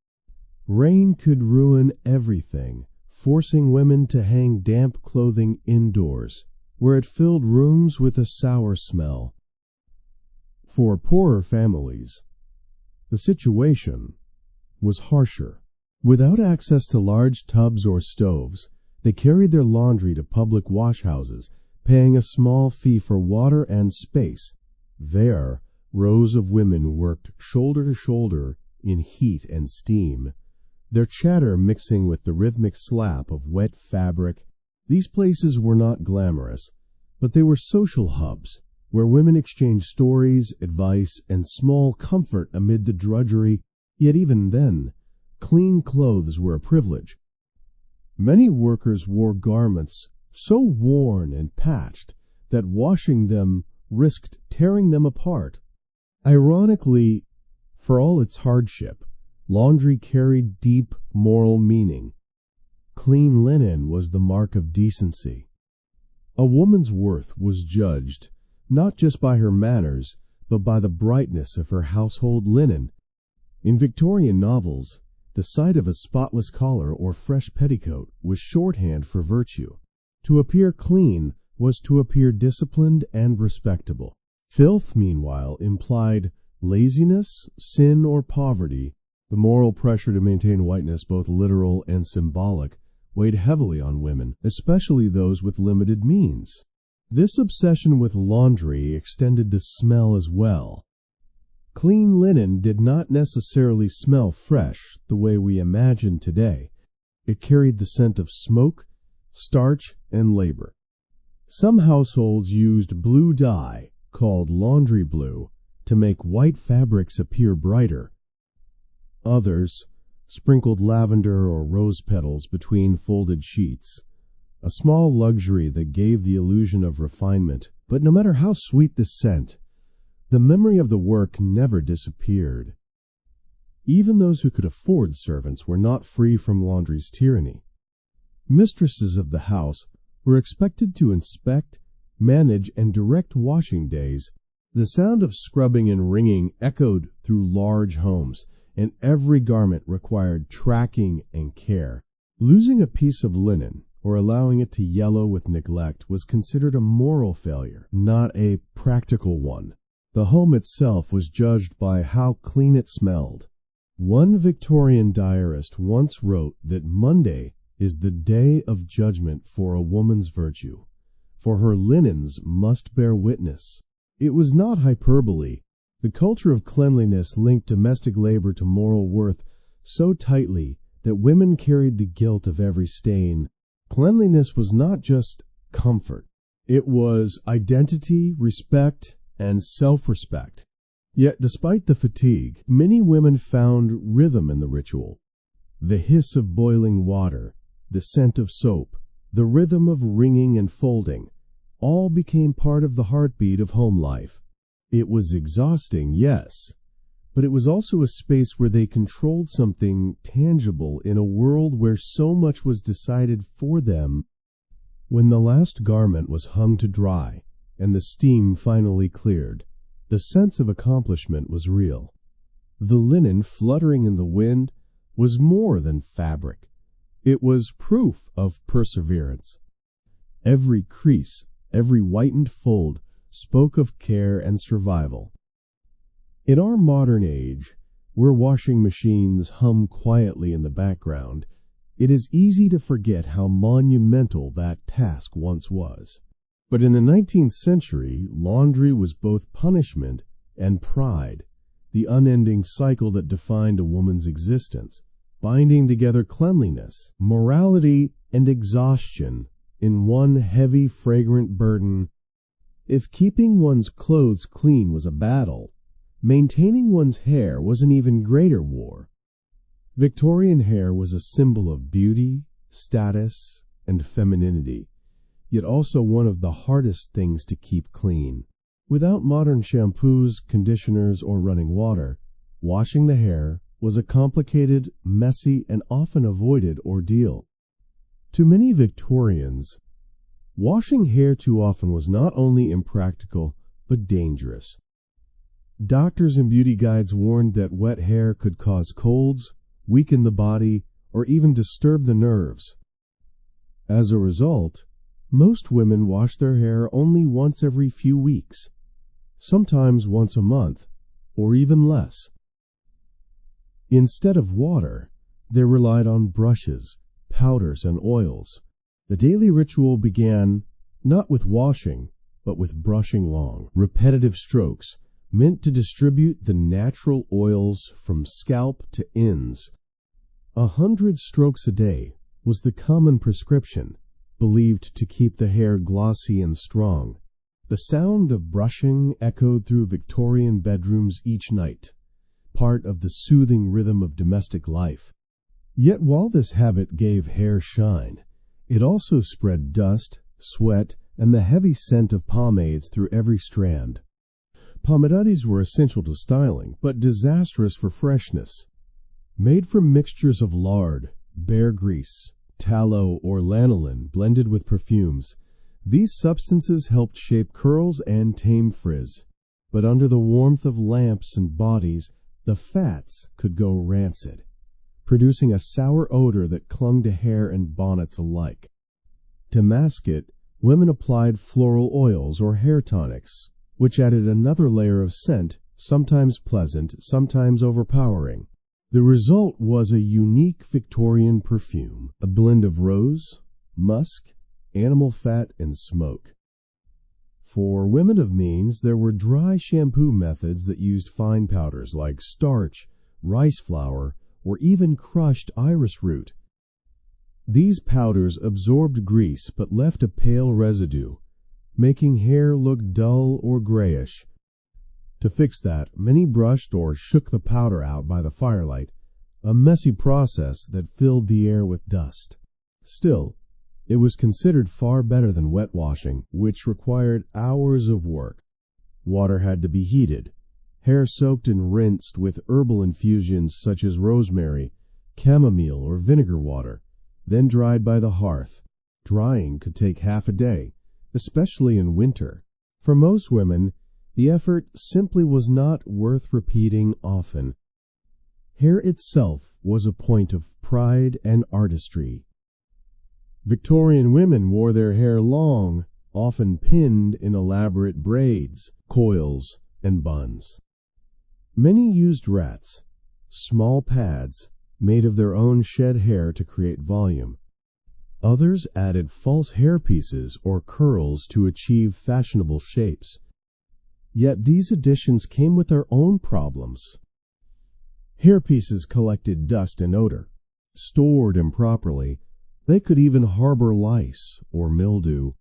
S1: Rain could ruin everything, forcing women to hang damp clothing indoors, where it filled rooms with a sour smell. For poorer families, the situation was harsher. Without access to large tubs or stoves, they carried their laundry to public washhouses, paying a small fee for water and space. There, rows of women worked shoulder to shoulder in heat and steam, their chatter mixing with the rhythmic slap of wet fabric. These places were not glamorous, but they were social hubs, where women exchanged stories, advice, and small comfort amid the drudgery. Yet even then, clean clothes were a privilege. Many workers wore garments so worn and patched that washing them risked tearing them apart. Ironically, for all its hardship, laundry carried deep moral meaning. Clean linen was the mark of decency. A woman's worth was judged not just by her manners, but by the brightness of her household linen. In Victorian novels, the sight of a spotless collar or fresh petticoat was shorthand for virtue. To appear clean was to appear disciplined and respectable. Filth, meanwhile, implied laziness, sin, or poverty. The moral pressure to maintain whiteness, both literal and symbolic, weighed heavily on women, especially those with limited means. This obsession with laundry extended to smell as well. Clean linen did not necessarily smell fresh the way we imagine today. It carried the scent of smoke, starch, and labor. Some households used blue dye, called laundry blue, to make white fabrics appear brighter. Others sprinkled lavender or rose petals between folded sheets, a small luxury that gave the illusion of refinement. But no matter how sweet the scent, the memory of the work never disappeared. Even those who could afford servants were not free from laundry's tyranny. Mistresses of the house were expected to inspect, manage, and direct washing days. The sound of scrubbing and wringing echoed through large homes, and every garment required tracking and care. Losing a piece of linen or allowing it to yellow with neglect was considered a moral failure, not a practical one. The home itself was judged by how clean it smelled. One Victorian diarist once wrote that Monday is the day of judgment for a woman's virtue, for her linens must bear witness. It was not hyperbole. The culture of cleanliness linked domestic labor to moral worth so tightly that women carried the guilt of every stain. Cleanliness was not just comfort. It was identity, respect, and self-respect. Yet, despite the fatigue, many women found rhythm in the ritual. The hiss of boiling water, the scent of soap, the rhythm of wringing and folding, all became part of the heartbeat of home life. It was exhausting, yes, but it was also a space where they controlled something tangible in a world where so much was decided for them. When the last garment was hung to dry and the steam finally cleared, the sense of accomplishment was real. The linen fluttering in the wind was more than fabric. It was proof of perseverance. Every crease, every whitened fold spoke of care and survival. In our modern age, where washing machines hum quietly in the background, it is easy to forget how monumental that task once was. But in the 19th century, laundry was both punishment and pride, the unending cycle that defined a woman's existence, binding together cleanliness, morality, and exhaustion in one heavy, fragrant burden. If keeping one's clothes clean was a battle, maintaining one's hair was an even greater war. Victorian hair was a symbol of beauty, status, and femininity, yet also one of the hardest things to keep clean. Without modern shampoos, conditioners, or running water, washing the hair was a complicated, messy, and often avoided ordeal. To many Victorians, washing hair too often was not only impractical, but dangerous. Doctors and beauty guides warned that wet hair could cause colds, weaken the body, or even disturb the nerves. As a result, most women wash their hair only once every few weeks, sometimes once a month, or even less. Instead of water, they relied on brushes, powders, and oils. The daily ritual began not with washing, but with brushing long, repetitive strokes meant to distribute the natural oils from scalp to ends. 100 strokes a day was the common prescription, believed to keep the hair glossy and strong. The sound of brushing echoed through Victorian bedrooms each night, part of the soothing rhythm of domestic life. Yet while this habit gave hair shine, it also spread dust, sweat, and the heavy scent of pomades through every strand. Pomades were essential to styling, but disastrous for freshness. Made from mixtures of lard, bear grease, tallow, or lanolin blended with perfumes, these substances helped shape curls and tame frizz. But under the warmth of lamps and bodies, the fats could go rancid, producing a sour odor that clung to hair and bonnets alike. To mask it, women applied floral oils or hair tonics, which added another layer of scent, sometimes pleasant, sometimes overpowering. The result was a unique Victorian perfume, a blend of rose, musk, animal fat, and smoke. For women of means, there were dry shampoo methods that used fine powders like starch, rice flour, or even crushed iris root. These powders absorbed grease but left a pale residue, making hair look dull or grayish. To fix that, many brushed or shook the powder out by the firelight, a messy process that filled the air with dust. Still, it was considered far better than wet washing, which required hours of work. Water had to be heated, hair soaked and rinsed with herbal infusions such as rosemary, chamomile, or vinegar water, then dried by the hearth. Drying could take half a day, especially in winter. For most women, the effort simply was not worth repeating often. Hair itself was a point of pride and artistry. Victorian women wore their hair long, often pinned in elaborate braids, coils, and buns. Many used rats, small pads made of their own shed hair to create volume. Others added false hairpieces or curls to achieve fashionable shapes. Yet these additions came with their own problems. Hairpieces collected dust and odor. Stored improperly, they could even harbor lice or mildew.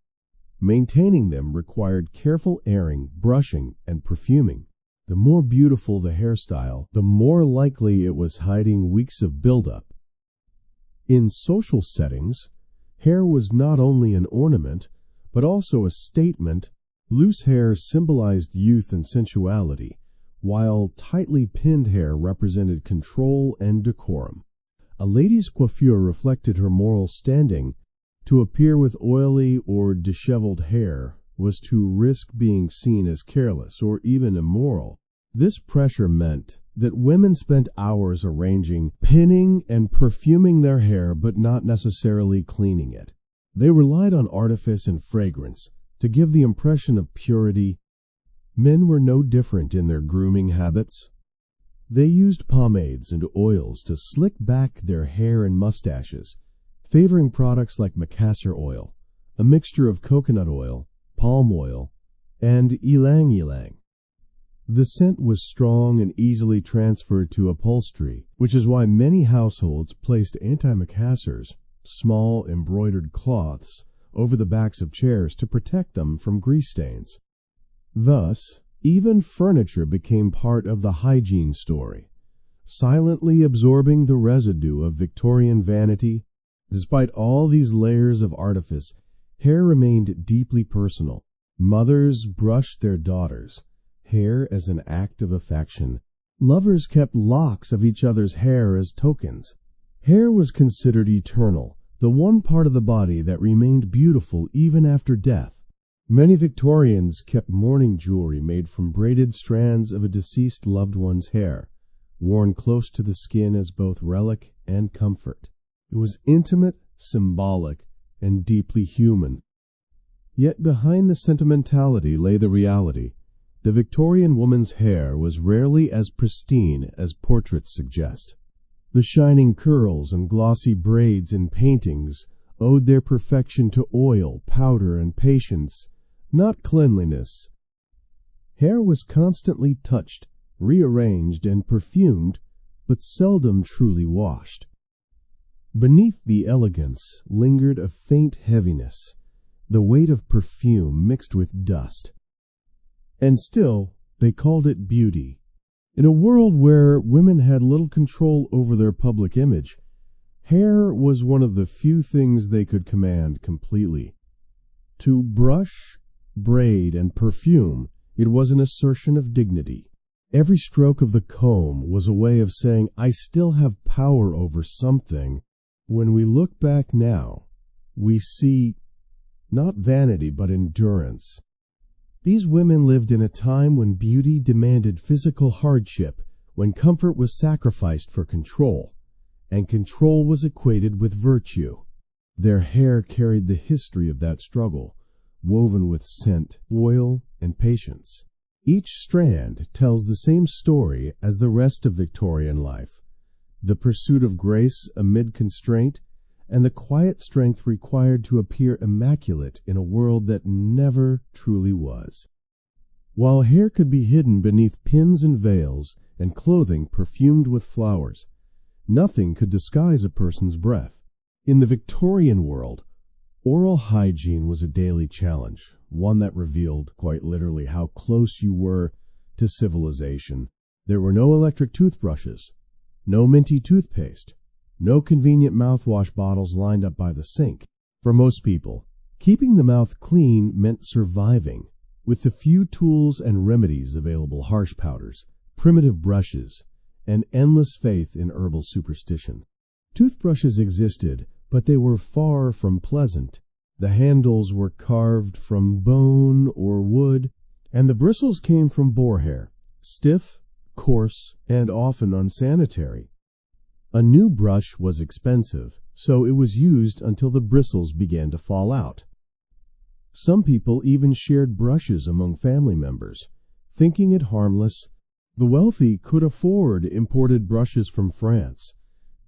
S1: Maintaining them required careful airing, brushing, and perfuming. The more beautiful the hairstyle, the more likely it was hiding weeks of buildup. In social settings, hair was not only an ornament, but also a statement. Loose hair symbolized youth and sensuality, while tightly pinned hair represented control and decorum. A lady's coiffure reflected her moral standing. To appear with oily or disheveled hair was to risk being seen as careless or even immoral. This pressure meant that women spent hours arranging, pinning, and perfuming their hair, but not necessarily cleaning it. They relied on artifice and fragrance to give the impression of purity. Men were no different in their grooming habits. They used pomades and oils to slick back their hair and mustaches, favoring products like macassar oil, a mixture of coconut oil, palm oil, and ylang ylang. The scent was strong and easily transferred to upholstery, which is why many households placed antimacassars, small embroidered cloths, over the backs of chairs to protect them from grease stains. Thus, even furniture became part of the hygiene story, silently absorbing the residue of Victorian vanity. Despite all these layers of artifice, hair remained deeply personal. Mothers brushed their daughters' hair as an act of affection. Lovers kept locks of each other's hair as tokens. Hair was considered eternal, the one part of the body that remained beautiful even after death. Many Victorians kept mourning jewelry made from braided strands of a deceased loved one's hair, worn close to the skin as both relic and comfort. It was intimate, symbolic, and deeply human. Yet behind the sentimentality lay the reality. The Victorian woman's hair was rarely as pristine as portraits suggest. The shining curls and glossy braids in paintings owed their perfection to oil, powder, and patience, not cleanliness. Hair was constantly touched, rearranged, and perfumed, but seldom truly washed. Beneath the elegance lingered a faint heaviness, the weight of perfume mixed with dust. And still, they called it beauty. In a world where women had little control over their public image, hair was one of the few things they could command completely. To brush, braid, and perfume, it was an assertion of dignity. Every stroke of the comb was a way of saying, I still have power over something. When we look back now, we see not vanity but endurance. These women lived in a time when beauty demanded physical hardship, when comfort was sacrificed for control, and control was equated with virtue. Their hair carried the history of that struggle, woven with scent, oil, and patience. Each strand tells the same story as the rest of Victorian life: the pursuit of grace amid constraint, and the quiet strength required to appear immaculate in a world that never truly was. While hair could be hidden beneath pins and veils, and clothing perfumed with flowers, nothing could disguise a person's breath. In the Victorian world, oral hygiene was a daily challenge, one that revealed, quite literally, how close you were to civilization. There were no electric toothbrushes, no minty toothpaste, no convenient mouthwash bottles lined up by the sink. For most people, keeping the mouth clean meant surviving. With the few tools and remedies available, harsh powders, primitive brushes, and endless faith in herbal superstition. Toothbrushes existed, but they were far from pleasant. The handles were carved from bone or wood, and the bristles came from boar hair, stiff, coarse, and often unsanitary. A new brush was expensive, so it was used until the bristles began to fall out. Some people even shared brushes among family members, thinking it harmless. The wealthy could afford imported brushes from France,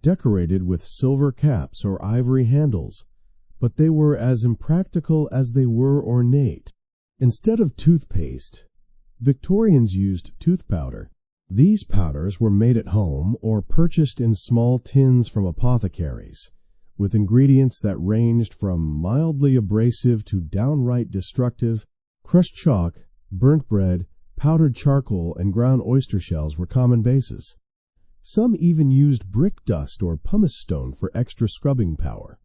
S1: decorated with silver caps or ivory handles, but they were as impractical as they were ornate. Instead of toothpaste, Victorians used tooth powder. These powders were made at home or purchased in small tins from apothecaries, with ingredients that ranged from mildly abrasive to downright destructive. Crushed chalk, burnt bread, powdered charcoal, and ground oyster shells were common bases. Some even used brick dust or pumice stone for extra scrubbing power.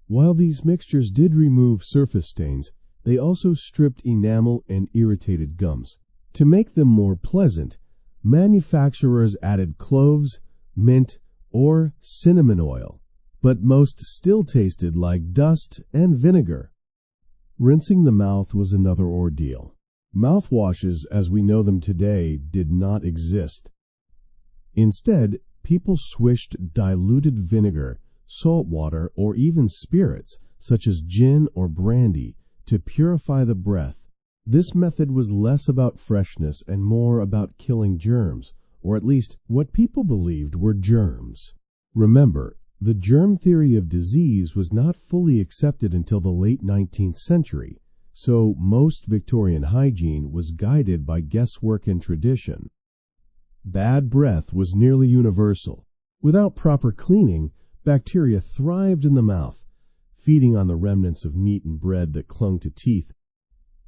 S1: While these mixtures did remove surface stains, they also stripped enamel and irritated gums. To make them more pleasant, manufacturers added cloves, mint, or cinnamon oil, but most still tasted like dust and vinegar. Rinsing the mouth was another ordeal. Mouthwashes as we know them today did not exist. Instead, people swished diluted vinegar, salt water, or even spirits, such as gin or brandy, to purify the breath. This method was less about freshness and more about killing germs, or at least what people believed were germs. Remember, the germ theory of disease was not fully accepted until the late 19th century, so most Victorian hygiene was guided by guesswork and tradition. Bad breath was nearly universal. Without proper cleaning, bacteria thrived in the mouth, feeding on the remnants of meat and bread that clung to teeth.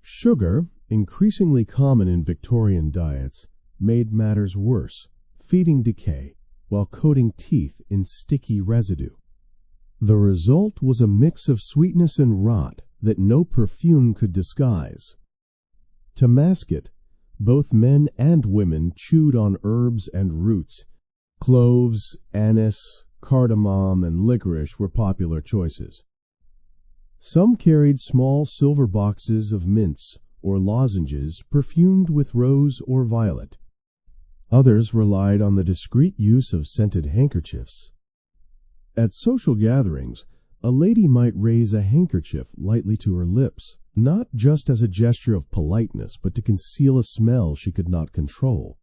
S1: Sugar, increasingly common in Victorian diets, made matters worse, feeding decay while coating teeth in sticky residue. The result was a mix of sweetness and rot that no perfume could disguise. To mask it, both men and women chewed on herbs and roots. Cloves, anise, cardamom, and licorice were popular choices. Some carried small silver boxes of mints or lozenges perfumed with rose or violet. Others relied on the discreet use of scented handkerchiefs. At social gatherings, a lady might raise a handkerchief lightly to her lips, not just as a gesture of politeness, but to conceal a smell she could not control.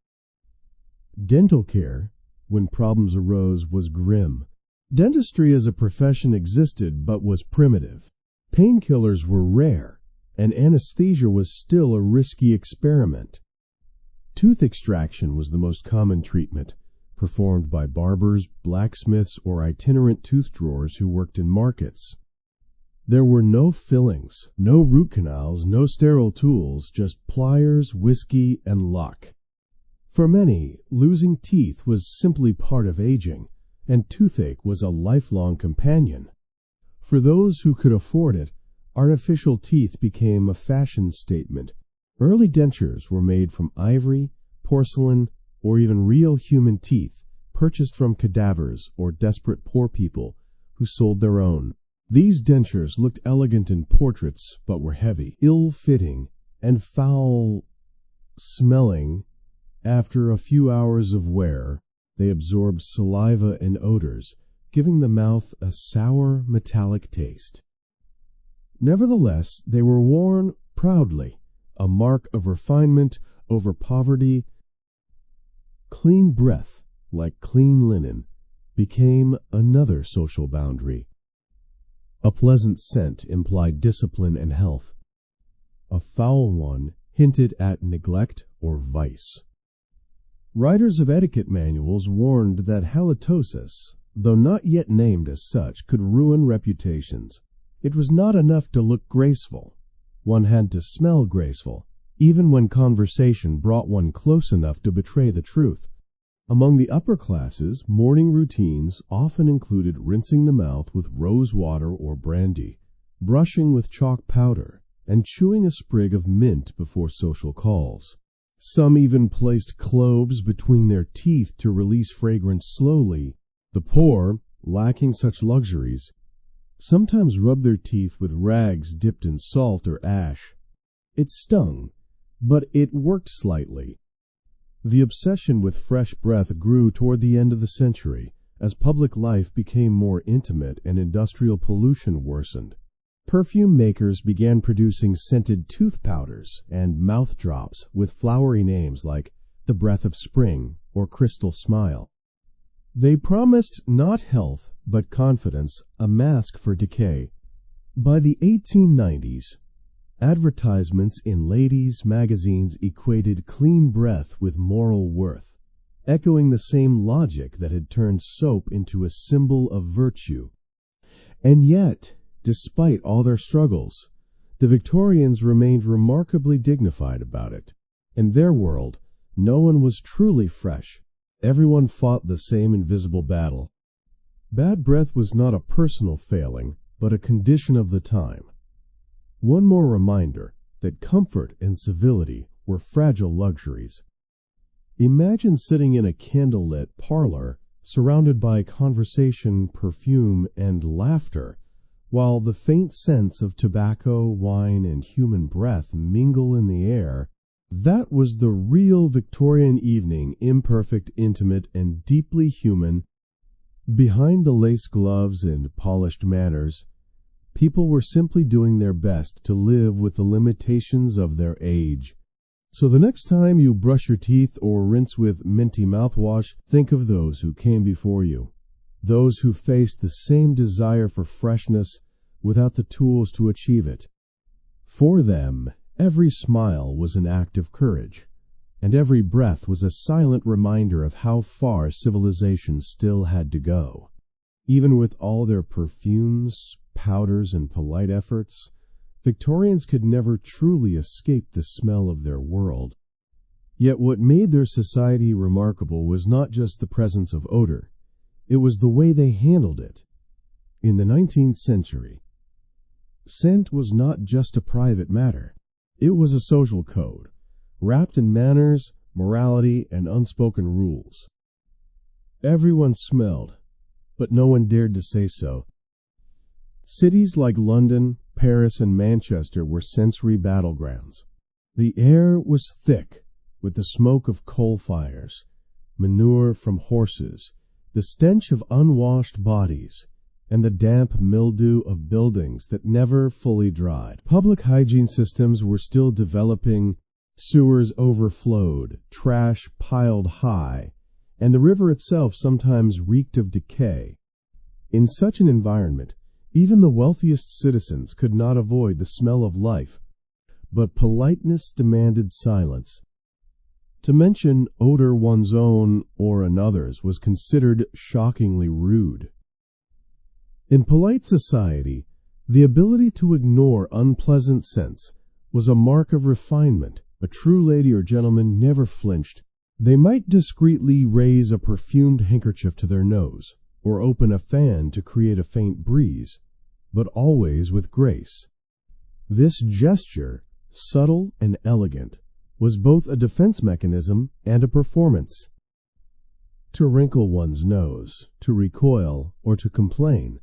S1: Dental care, when problems arose, was grim. Dentistry as a profession existed, but was primitive. Painkillers were rare, and anesthesia was still a risky experiment. Tooth extraction was the most common treatment, performed by barbers, blacksmiths, or itinerant tooth drawers who worked in markets. There were no fillings, no root canals, no sterile tools, just pliers, whiskey, and luck. For many, losing teeth was simply part of aging, and toothache was a lifelong companion. For those who could afford it, artificial teeth became a fashion statement. Early dentures were made from ivory, porcelain, or even real human teeth, purchased from cadavers or desperate poor people who sold their own. These dentures looked elegant in portraits, but were heavy, ill-fitting, and foul-smelling. After a few hours of wear, they absorbed saliva and odors, giving the mouth a sour, metallic taste. Nevertheless, they were worn proudly, a mark of refinement over poverty. Clean breath, like clean linen, became another social boundary. A pleasant scent implied discipline and health. A foul one hinted at neglect or vice. Writers of etiquette manuals warned that halitosis, though not yet named as such, could ruin reputations. It was not enough to look graceful. One had to smell graceful, even when conversation brought one close enough to betray the truth. Among the upper classes, morning routines often included rinsing the mouth with rosewater or brandy, brushing with chalk powder, and chewing a sprig of mint before social calls. Some even placed cloves between their teeth to release fragrance slowly. The poor, lacking such luxuries, sometimes rubbed their teeth with rags dipped in salt or ash. It stung, but it worked slightly. The obsession with fresh breath grew toward the end of the century, as public life became more intimate and industrial pollution worsened. Perfume makers began producing scented tooth powders and mouth drops with flowery names like the breath of spring or crystal smile. They promised not health, but confidence, a mask for decay. By the 1890s, advertisements in ladies' magazines equated clean breath with moral worth, echoing the same logic that had turned soap into a symbol of virtue. And yet, despite all their struggles, the Victorians remained remarkably dignified about it. In their world, no one was truly fresh. Everyone fought the same invisible battle. Bad breath was not a personal failing, but a condition of the time. One more reminder that comfort and civility were fragile luxuries. Imagine sitting in a candlelit parlor, surrounded by conversation, perfume, and laughter, while the faint scents of tobacco, wine, and human breath mingle in the air. That was the real Victorian evening, imperfect, intimate, and deeply human. Behind the lace gloves and polished manners, people were simply doing their best to live with the limitations of their age. So the next time you brush your teeth or rinse with minty mouthwash, think of those who came before you, those who faced the same desire for freshness without the tools to achieve it. For them, every smile was an act of courage, and every breath was a silent reminder of how far civilization still had to go. Even with all their perfumes, powders, and polite efforts, Victorians could never truly escape the smell of their world. Yet what made their society remarkable was not just the presence of odor, it was the way they handled it. In the 19th century, scent was not just a private matter. It was a social code, wrapped in manners, morality, and unspoken rules. Everyone smelled, but no one dared to say so. Cities like London, Paris, and Manchester were sensory battlegrounds. The air was thick with the smoke of coal fires, manure from horses, the stench of unwashed bodies, and the damp mildew of buildings that never fully dried. Public hygiene systems were still developing, sewers overflowed, trash piled high, and the river itself sometimes reeked of decay. In such an environment, even the wealthiest citizens could not avoid the smell of life, but politeness demanded silence. To mention odor one's own or another's was considered shockingly rude. In polite society, the ability to ignore unpleasant scents was a mark of refinement. A true lady or gentleman never flinched. They might discreetly raise a perfumed handkerchief to their nose, or open a fan to create a faint breeze, but always with grace. This gesture, subtle and elegant, was both a defense mechanism and a performance. To wrinkle one's nose, to recoil, or to complain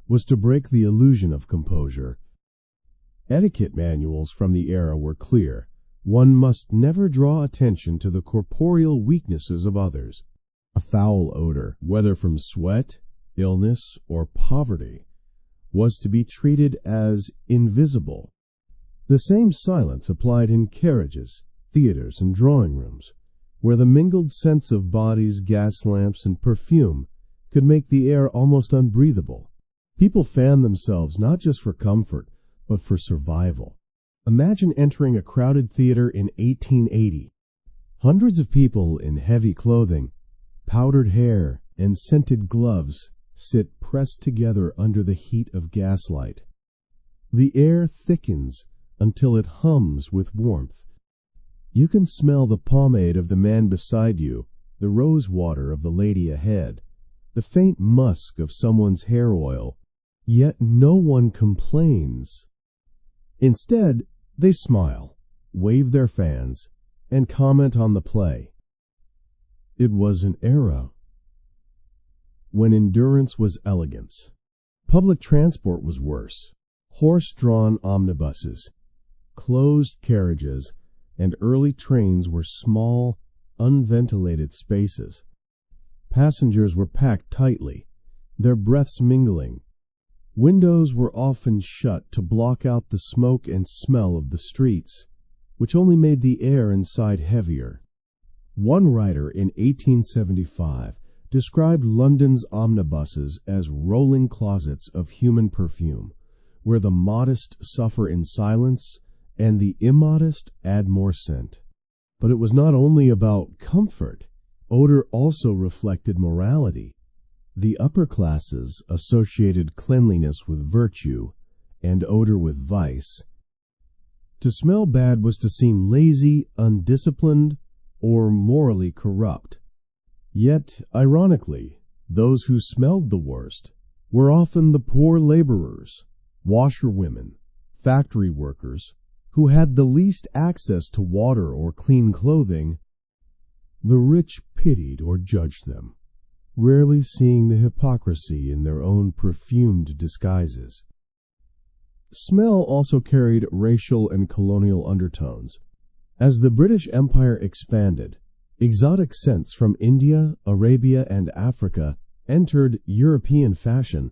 S1: was to break the illusion of composure. Etiquette manuals from the era were clear. One must never draw attention to the corporeal weaknesses of others. A foul odor, whether from sweat, illness, or poverty, was to be treated as invisible. The same silence applied in carriages, theaters, and drawing rooms, where the mingled scents of bodies, gas lamps, and perfume could make the air almost unbreathable. People fanned themselves not just for comfort, but for survival. Imagine entering a crowded theater in 1880. Hundreds of people in heavy clothing, powdered hair, and scented gloves sit pressed together under the heat of gaslight. The air thickens until it hums with warmth. You can smell the pomade of the man beside you, the rosewater of the lady ahead, the faint musk of someone's hair oil, yet no one complains. Instead, they smile, wave their fans, and comment on the play. It was an era when endurance was elegance. Public transport was worse. Horse-drawn omnibuses, closed carriages, and early trains were small, unventilated spaces. Passengers were packed tightly, their breaths mingling. Windows were often shut to block out the smoke and smell of the streets, which only made the air inside heavier. One writer in 1875 described London's omnibuses as rolling closets of human perfume, where the modest suffer in silence and the immodest add more scent. But it was not only about comfort. Odor also reflected morality. The upper classes associated cleanliness with virtue and odor with vice. To smell bad was to seem lazy, undisciplined, or morally corrupt. Yet, ironically, those who smelled the worst were often the poor laborers, washerwomen, factory workers, who had the least access to water or clean clothing. The rich pitied or judged them, rarely seeing the hypocrisy in their own perfumed disguises. Smell also carried racial and colonial undertones. As the British Empire expanded, exotic scents from India, Arabia, and Africa entered European fashion.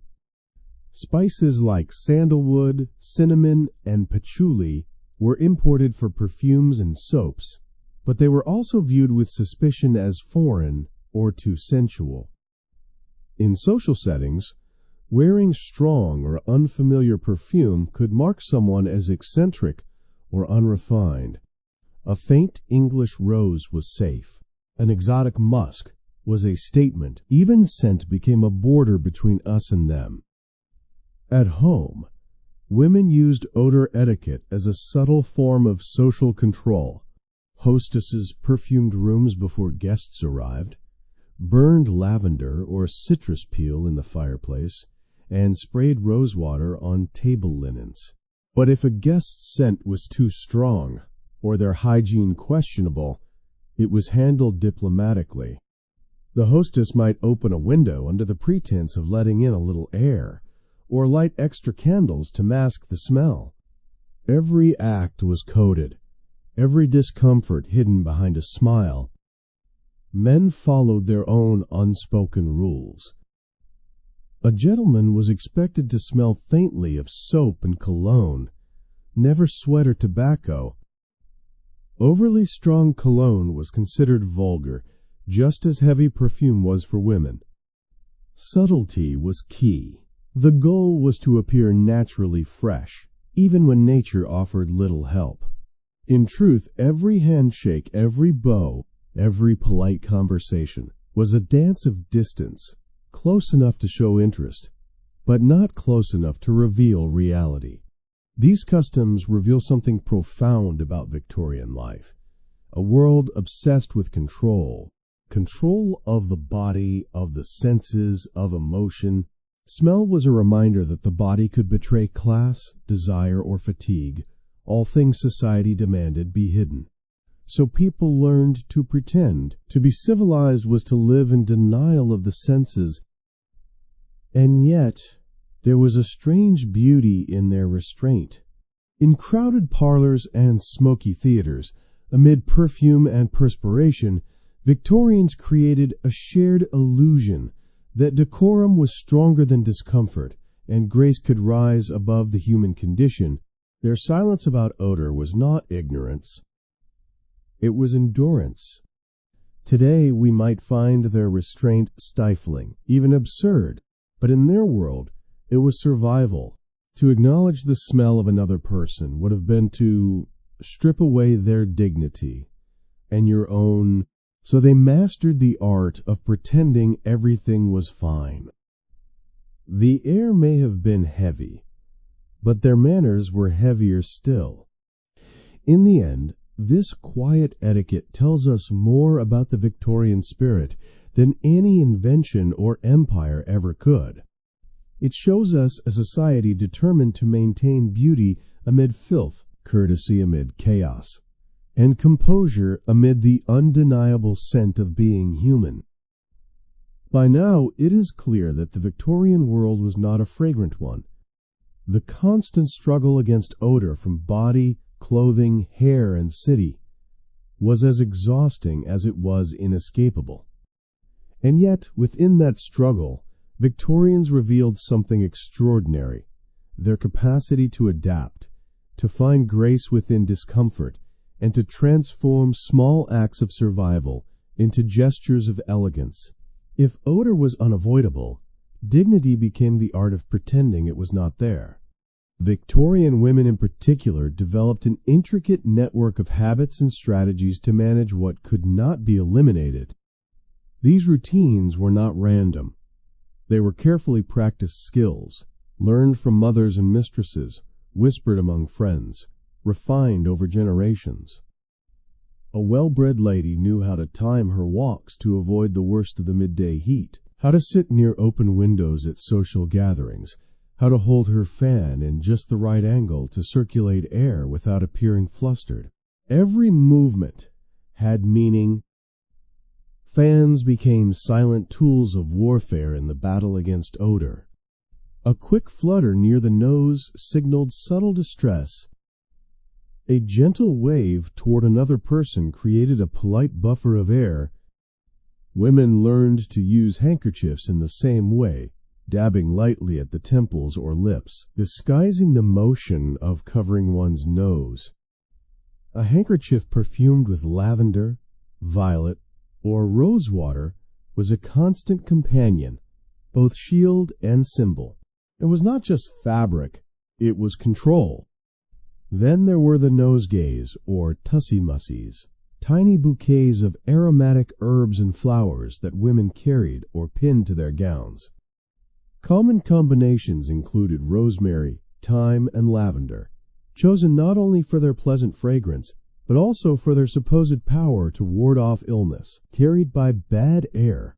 S1: Spices like sandalwood, cinnamon, and patchouli were imported for perfumes and soaps, but they were also viewed with suspicion as foreign or too sensual. In social settings, wearing strong or unfamiliar perfume could mark someone as eccentric or unrefined. A faint English rose was safe. An exotic musk was a statement. Even scent became a border between us and them. At home, women used odor etiquette as a subtle form of social control. Hostesses perfumed rooms before guests arrived, burned lavender or citrus peel in the fireplace, and sprayed rosewater on table linens. But if a guest's scent was too strong, or their hygiene questionable, it was handled diplomatically. The hostess might open a window under the pretense of letting in a little air, or light extra candles to mask the smell. Every act was coded, every discomfort hidden behind a smile. Men followed their own unspoken rules. A gentleman was expected to smell faintly of soap and cologne, never sweat or tobacco. Overly strong cologne was considered vulgar, just as heavy perfume was for women. Subtlety was key. The goal was to appear naturally fresh, even when nature offered little help. In truth, every handshake, every bow, Every polite conversation was a dance of distance, close enough to show interest, but not close enough to reveal reality. These customs reveal something profound about Victorian life, a world obsessed with control. Control of the body, of the senses, of emotion. Smell was a reminder that the body could betray class, desire, or fatigue. All things society demanded be hidden. So people learned to pretend. To be civilized was to live in denial of the senses. And yet, there was a strange beauty in their restraint. In crowded parlors and smoky theaters, amid perfume and perspiration, Victorians created a shared illusion that decorum was stronger than discomfort, and grace could rise above the human condition. Their silence about odor was not ignorance. It was endurance. Today we might find their restraint stifling, even absurd, but in their world it was survival. To acknowledge the smell of another person would have been to strip away their dignity and your own. So they mastered the art of pretending everything was fine. The air may have been heavy, but their manners were heavier still. In the end, this quiet etiquette tells us more about the Victorian spirit than any invention or empire ever could. It shows us a society determined to maintain beauty amid filth, courtesy amid chaos, and composure amid the undeniable scent of being human. By now, it is clear that the Victorian world was not a fragrant one. The constant struggle against odor from body, clothing, hair, and city was as exhausting as it was inescapable. And yet, within that struggle, Victorians revealed something extraordinary: their capacity to adapt, to find grace within discomfort, and to transform small acts of survival into gestures of elegance. If odor was unavoidable, dignity became the art of pretending it was not there. Victorian women in particular developed an intricate network of habits and strategies to manage what could not be eliminated. These routines were not random. They were carefully practiced skills, learned from mothers and mistresses, whispered among friends, refined over generations. A well-bred lady knew how to time her walks to avoid the worst of the midday heat, how to sit near open windows at social gatherings, how to hold her fan in just the right angle to circulate air without appearing flustered. Every movement had meaning. Fans became silent tools of warfare in the battle against odor. A quick flutter near the nose signaled subtle distress. A gentle wave toward another person created a polite buffer of air. Women learned to use handkerchiefs in the same way, dabbing lightly at the temples or lips, disguising the motion of covering one's nose. A handkerchief perfumed with lavender, violet, or rosewater was a constant companion, both shield and symbol. It was not just fabric, it was control. Then there were the nosegays, or tussie-mussies, tiny bouquets of aromatic herbs and flowers that women carried or pinned to their gowns. Common combinations included rosemary, thyme, and lavender, chosen not only for their pleasant fragrance, but also for their supposed power to ward off illness carried by bad air.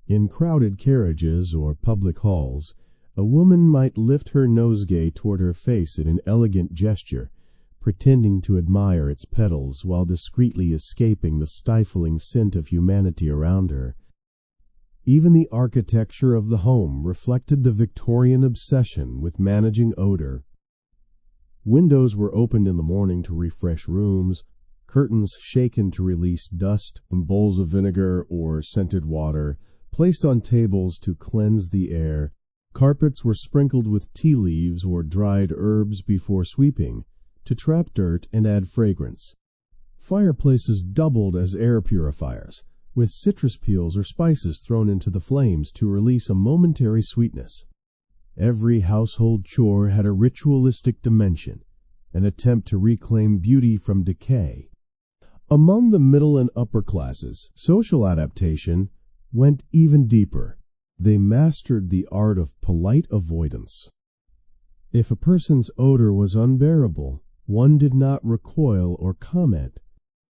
S1: In crowded carriages or public halls, a woman might lift her nosegay toward her face in an elegant gesture, pretending to admire its petals while discreetly escaping the stifling scent of humanity around her. Even the architecture of the home reflected the Victorian obsession with managing odor. Windows were opened in the morning to refresh rooms, curtains shaken to release dust, and bowls of vinegar or scented water placed on tables to cleanse the air. Carpets were sprinkled with tea leaves or dried herbs before sweeping, to trap dirt and add fragrance. Fireplaces doubled as air purifiers, with citrus peels or spices thrown into the flames to release a momentary sweetness. Every household chore had a ritualistic dimension, an attempt to reclaim beauty from decay. Among the middle and upper classes, social adaptation went even deeper. They mastered the art of polite avoidance. If a person's odor was unbearable, one did not recoil or comment.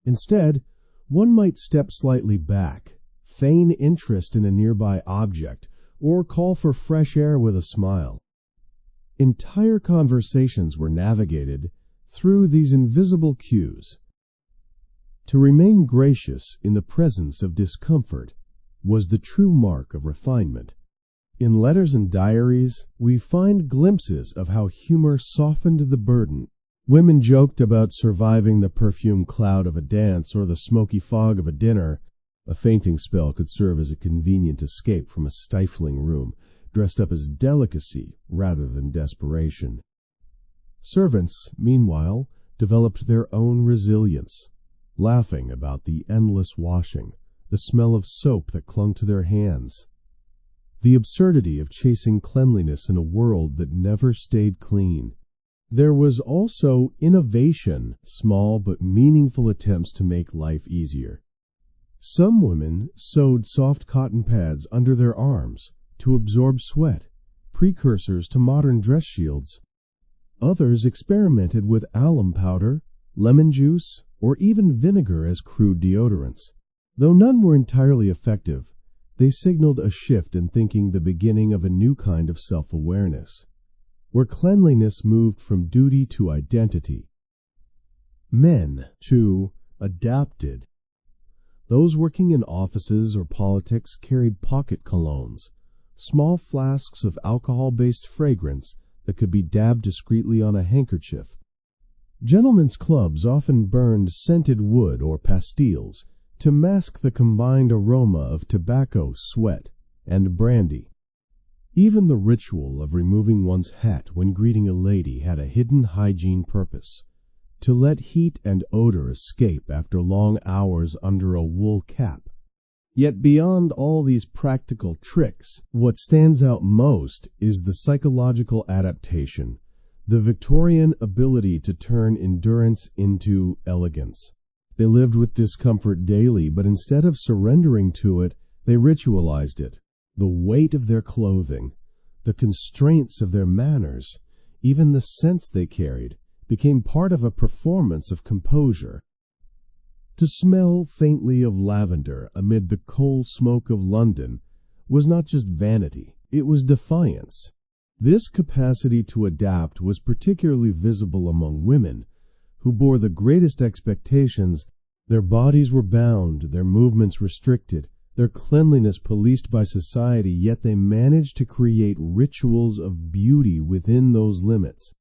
S1: Instead, one might step slightly back, feign interest in a nearby object, or call for fresh air with a smile. Entire conversations were navigated through these invisible cues. To remain gracious in the presence of discomfort was the true mark of refinement. In letters and diaries, we find glimpses of how humor softened the burden. Women joked about surviving the perfume cloud of a dance or the smoky fog of a dinner. A fainting spell could serve as a convenient escape from a stifling room, dressed up as delicacy rather than desperation. Servants, meanwhile, developed their own resilience, laughing about the endless washing, the smell of soap that clung to their hands, the absurdity of chasing cleanliness in a world that never stayed clean. There was also innovation, small but meaningful attempts to make life easier. Some women sewed soft cotton pads under their arms to absorb sweat, precursors to modern dress shields. Others experimented with alum powder, lemon juice, or even vinegar as crude deodorants. Though none were entirely effective, they signaled a shift in thinking, the beginning of a new kind of self-awareness, where cleanliness moved from duty to identity. Men, too, adapted. Those working in offices or politics carried pocket colognes, small flasks of alcohol-based fragrance that could be dabbed discreetly on a handkerchief. Gentlemen's clubs often burned scented wood or pastilles to mask the combined aroma of tobacco, sweat, and brandy. Even the ritual of removing one's hat when greeting a lady had a hidden hygiene purpose: to let heat and odor escape after long hours under a wool cap. Yet beyond all these practical tricks, what stands out most is the psychological adaptation, the Victorian ability to turn endurance into elegance. They lived with discomfort daily, but instead of surrendering to it, they ritualized it. The weight of their clothing, the constraints of their manners, even the scents they carried, became part of a performance of composure. To smell faintly of lavender amid the coal smoke of London was not just vanity, it was defiance. This capacity to adapt was particularly visible among women, who bore the greatest expectations. Their bodies were bound, their movements restricted, their cleanliness policed by society, yet they managed to create rituals of beauty within those limits.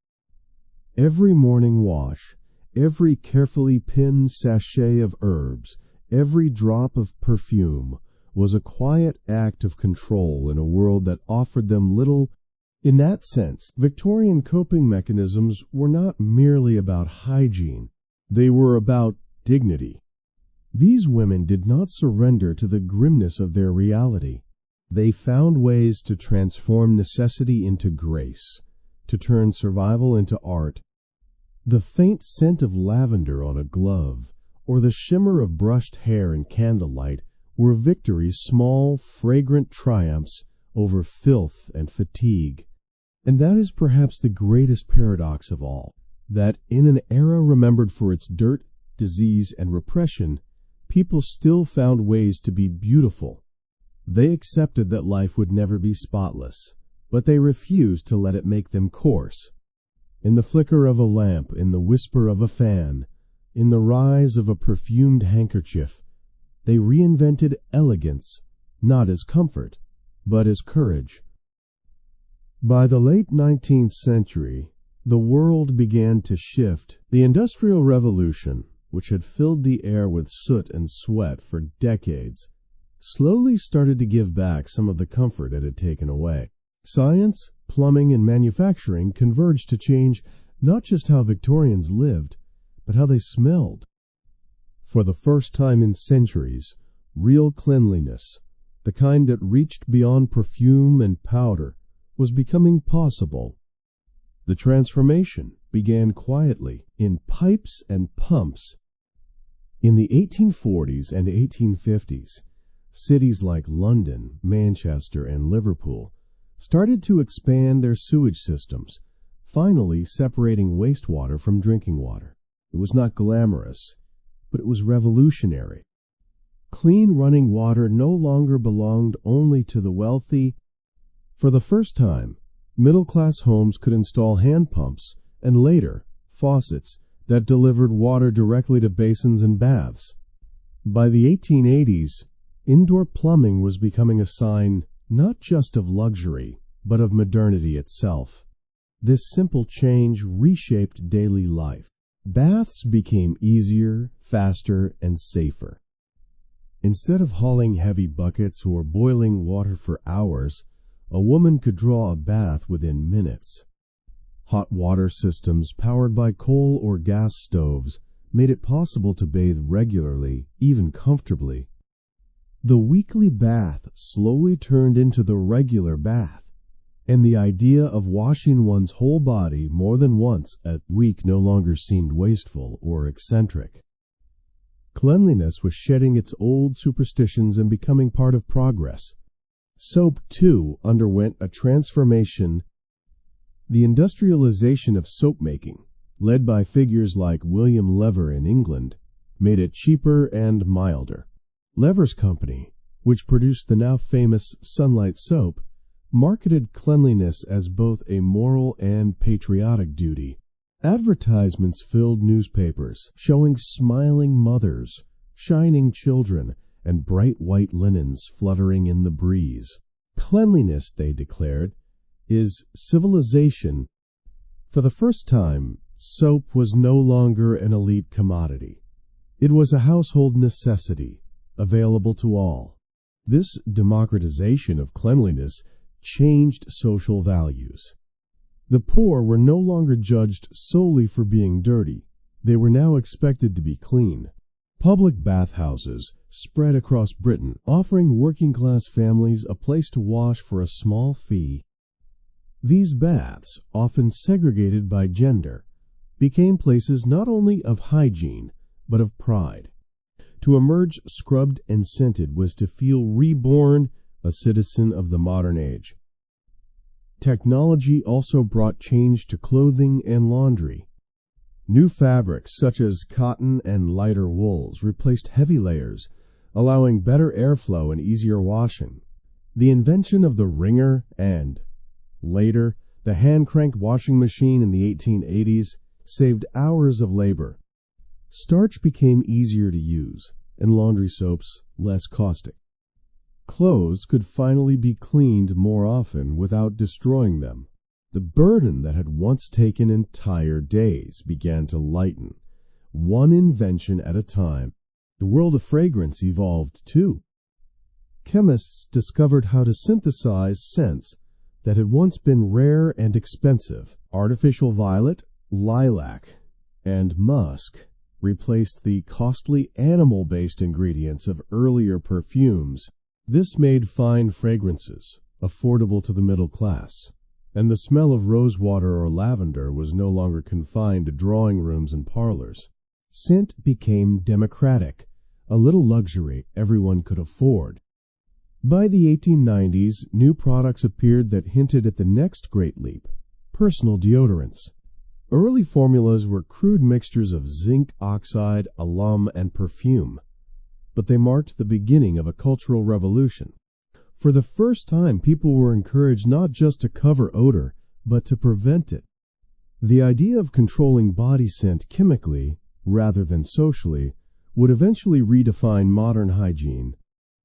S1: Every morning wash, every carefully pinned sachet of herbs, every drop of perfume was a quiet act of control in a world that offered them little. In that sense, Victorian coping mechanisms were not merely about hygiene, they were about dignity. These women did not surrender to the grimness of their reality. They found ways to transform necessity into grace, to turn survival into art. The faint scent of lavender on a glove, or the shimmer of brushed hair in candlelight, were victories, small, fragrant triumphs over filth and fatigue. And that is perhaps the greatest paradox of all, that in an era remembered for its dirt, disease, and repression, people still found ways to be beautiful. They accepted that life would never be spotless, but they refused to let it make them coarse. In the flicker of a lamp, in the whisper of a fan, in the rise of a perfumed handkerchief, they reinvented elegance, not as comfort, but as courage. By the late 19th century, the world began to shift. The Industrial Revolution, which had filled the air with soot and sweat for decades, slowly started to give back some of the comfort it had taken away. Science, plumbing, and manufacturing converged to change not just how Victorians lived, but how they smelled. For the first time in centuries, real cleanliness, the kind that reached beyond perfume and powder, was becoming possible. The transformation began quietly, in pipes and pumps. In the 1840s and 1850s, cities like London, Manchester, and Liverpool started to expand their sewage systems, finally separating wastewater from drinking water. It was not glamorous, but it was revolutionary. Clean running water no longer belonged only to the wealthy. For the first time, middle-class homes could install hand pumps and later faucets that delivered water directly to basins and baths. By the 1880s, indoor plumbing was becoming a sign not just of luxury, but of modernity itself. This simple change reshaped daily life. Baths became easier, faster, and safer. Instead of hauling heavy buckets or boiling water for hours, a woman could draw a bath within minutes. Hot water systems powered by coal or gas stoves made it possible to bathe regularly, even comfortably. The weekly bath slowly turned into the regular bath, and the idea of washing one's whole body more than once a week no longer seemed wasteful or eccentric. Cleanliness was shedding its old superstitions and becoming part of progress. Soap, too, underwent a transformation. The industrialization of soap making, led by figures like William Lever in England, made it cheaper and milder. Lever's company, which produced the now famous Sunlight soap, marketed cleanliness as both a moral and patriotic duty. Advertisements filled newspapers, showing smiling mothers, shining children, and bright white linens fluttering in the breeze. Cleanliness, they declared, is civilization. For the first time, soap was no longer an elite commodity. It was a household necessity, available to all. This democratization of cleanliness changed social values. The poor were no longer judged solely for being dirty. They were now expected to be clean. Public bathhouses spread across Britain, offering working-class families a place to wash for a small fee. These baths, often segregated by gender, became places not only of hygiene, but of pride. To emerge scrubbed and scented was to feel reborn, a citizen of the modern age. Technology also brought change to clothing and laundry. New fabrics such as cotton and lighter wools replaced heavy layers, allowing better airflow and easier washing. The invention of the wringer and, later, the hand-cranked washing machine in the 1880s saved hours of labor. Starch became easier to use, and laundry soaps less caustic. Clothes could finally be cleaned more often without destroying them. The burden that had once taken entire days began to lighten, one invention at a time. The world of fragrance evolved too. Chemists discovered how to synthesize scents that had once been rare and expensive. Artificial violet, lilac, and musk replaced the costly animal-based ingredients of earlier perfumes. This made fine fragrances affordable to the middle class, and the smell of rosewater or lavender was no longer confined to drawing rooms and parlors. Scent became democratic, a little luxury everyone could afford. By the 1890s, new products appeared that hinted at the next great leap: personal deodorants. Early formulas were crude mixtures of zinc oxide, alum, and perfume, but they marked the beginning of a cultural revolution. For the first time, people were encouraged not just to cover odor, but to prevent it. The idea of controlling body scent chemically, rather than socially, would eventually redefine modern hygiene.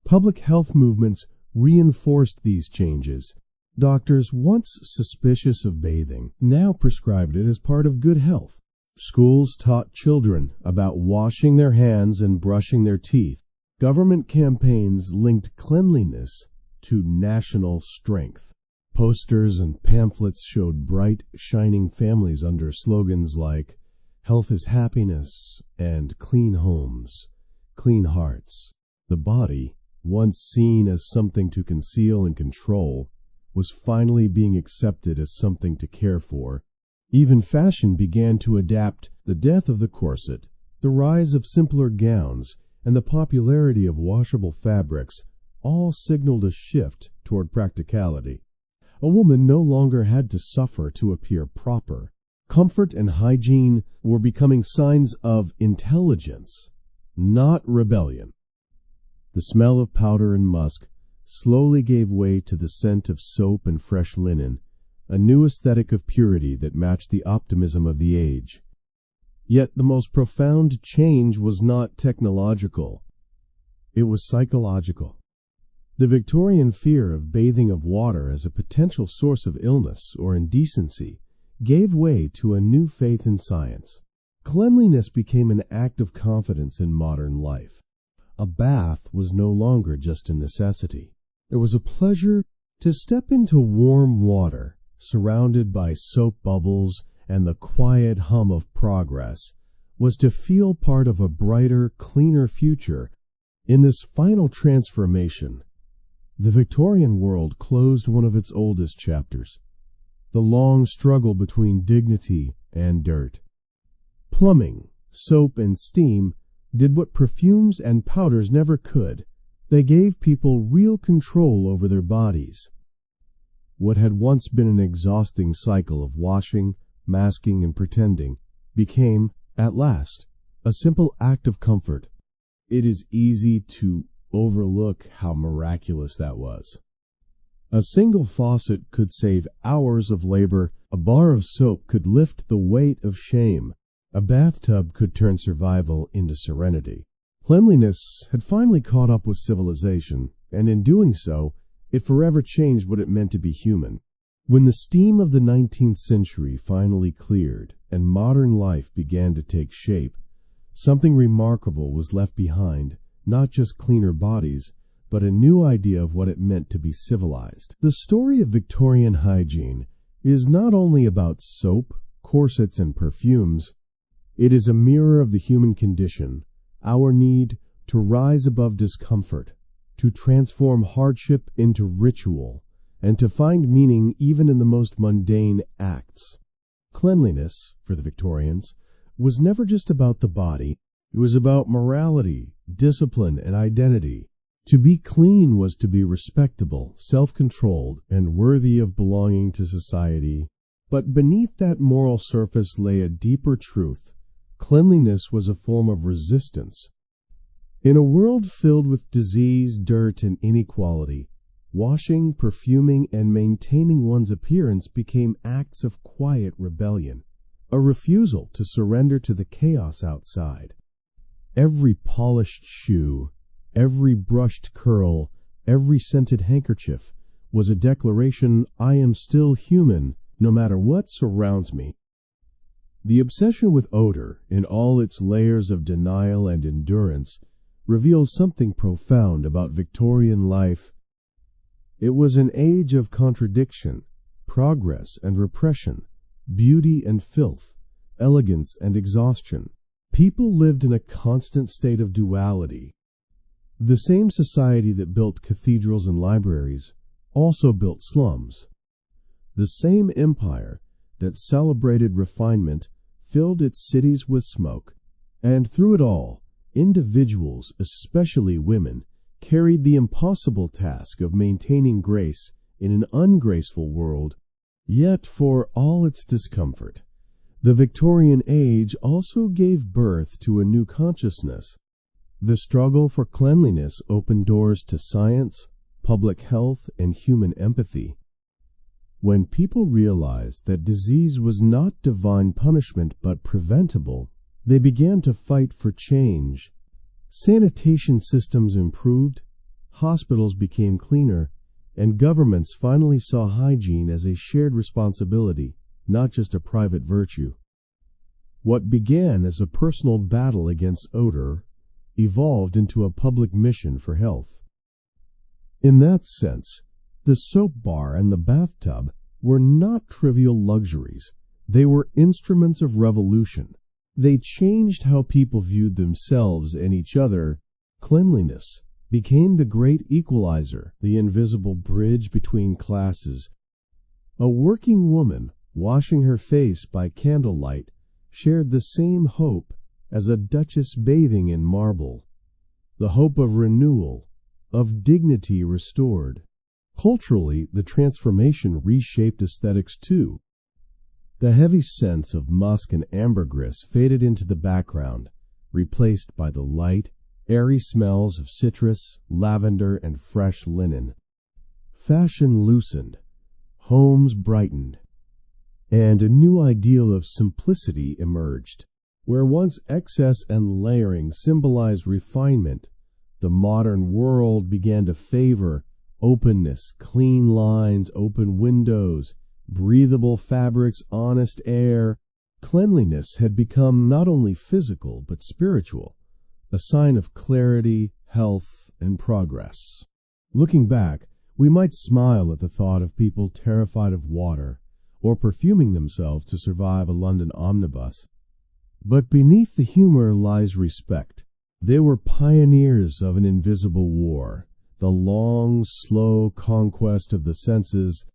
S1: Public health movements reinforced these changes. Doctors, once suspicious of bathing, now prescribed it as part of good health. Schools taught children about washing their hands and brushing their teeth. Government campaigns linked cleanliness to national strength. Posters and pamphlets showed bright, shining families under slogans like "Health is happiness" and "Clean homes, clean hearts." The body, once seen as something to conceal and control, was finally being accepted as something to care for. Even fashion began to adapt. The death of the corset, The rise of simpler gowns and the popularity of washable fabrics all signaled a shift toward practicality. A woman no longer had to suffer to appear proper. Comfort and hygiene were becoming signs of intelligence, not rebellion. The smell of powder and musk slowly gave way to the scent of soap and fresh linen, a new aesthetic of purity that matched the optimism of the age. Yet the most profound change was not technological. It was psychological. The Victorian fear of bathing of water as a potential source of illness or indecency gave way to a new faith in science. Cleanliness became an act of confidence in modern life. A bath was no longer just a necessity. It was a pleasure to step into warm water, surrounded by soap bubbles and the quiet hum of progress, was to feel part of a brighter, cleaner future. In this final transformation, the Victorian world closed one of its oldest chapters, the long struggle between dignity and dirt. Plumbing, soap, and steam did what perfumes and powders never could. They gave people real control over their bodies. What had once been an exhausting cycle of washing, masking, and pretending became, at last, a simple act of comfort. It is easy to overlook how miraculous that was. A single faucet could save hours of labor. A bar of soap could lift the weight of shame. A bathtub could turn survival into serenity. Cleanliness had finally caught up with civilization, and in doing so, it forever changed what it meant to be human. When the steam of the 19th century finally cleared and modern life began to take shape, something remarkable was left behind, not just cleaner bodies, but a new idea of what it meant to be civilized. The story of Victorian hygiene is not only about soap, corsets, and perfumes. It is a mirror of the human condition, our need to rise above discomfort, to transform hardship into ritual, and to find meaning even in the most mundane acts. Cleanliness, for the Victorians, was never just about the body. It was about morality, discipline, and identity. To be clean was to be respectable, self-controlled, and worthy of belonging to society. But beneath that moral surface lay a deeper truth. Cleanliness was a form of resistance. In a world filled with disease, dirt, and inequality, washing, perfuming, and maintaining one's appearance became acts of quiet rebellion, a refusal to surrender to the chaos outside. Every polished shoe, every brushed curl, every scented handkerchief was a declaration, I am still human, no matter what surrounds me. The obsession with odor, in all its layers of denial and endurance, reveals something profound about Victorian life. It was an age of contradiction, progress and repression, beauty and filth, elegance and exhaustion. People lived in a constant state of duality. The same society that built cathedrals and libraries also built slums. The same empire that celebrated refinement filled its cities with smoke. And through it all, individuals, especially women, carried the impossible task of maintaining grace in an ungraceful world. Yet, for all its discomfort, the Victorian age also gave birth to a new consciousness. The struggle for cleanliness opened doors to science, public health, and human empathy. When people realized that disease was not divine punishment but preventable, they began to fight for change. Sanitation systems improved, hospitals became cleaner, and governments finally saw hygiene as a shared responsibility, not just a private virtue. What began as a personal battle against odor evolved into a public mission for health. In that sense, the soap bar and the bathtub were not trivial luxuries. They were instruments of revolution. They changed how people viewed themselves and each other. Cleanliness became the great equalizer, the invisible bridge between classes. A working woman washing her face by candlelight shared the same hope as a duchess bathing in marble, the hope of renewal, of dignity restored. Culturally, the transformation reshaped aesthetics too. The heavy scents of musk and ambergris faded into the background, replaced by the light, airy smells of citrus, lavender, and fresh linen. Fashion loosened, homes brightened, and a new ideal of simplicity emerged. Where once excess and layering symbolized refinement, the modern world began to favor openness, clean lines, open windows, breathable fabrics, honest air. Cleanliness had become not only physical but spiritual, a sign of clarity, health, and progress. Looking back, we might smile at the thought of people terrified of water or perfuming themselves to survive a London omnibus. But beneath the humor lies respect. They were pioneers of an invisible war, the long, slow conquest of the senses.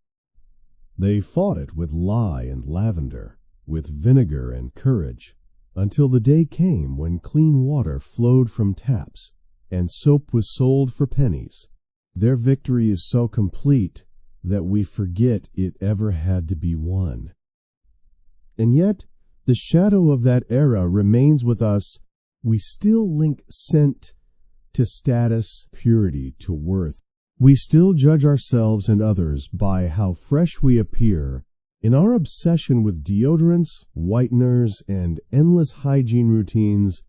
S1: They fought it with lye and lavender, with vinegar and courage, until the day came when clean water flowed from taps and soap was sold for pennies. Their victory is so complete that we forget it ever had to be won. And yet, the shadow of that era remains with us. We still link scent to status, purity to worth. We still judge ourselves and others by how fresh we appear. In our obsession with deodorants, whiteners, and endless hygiene routines,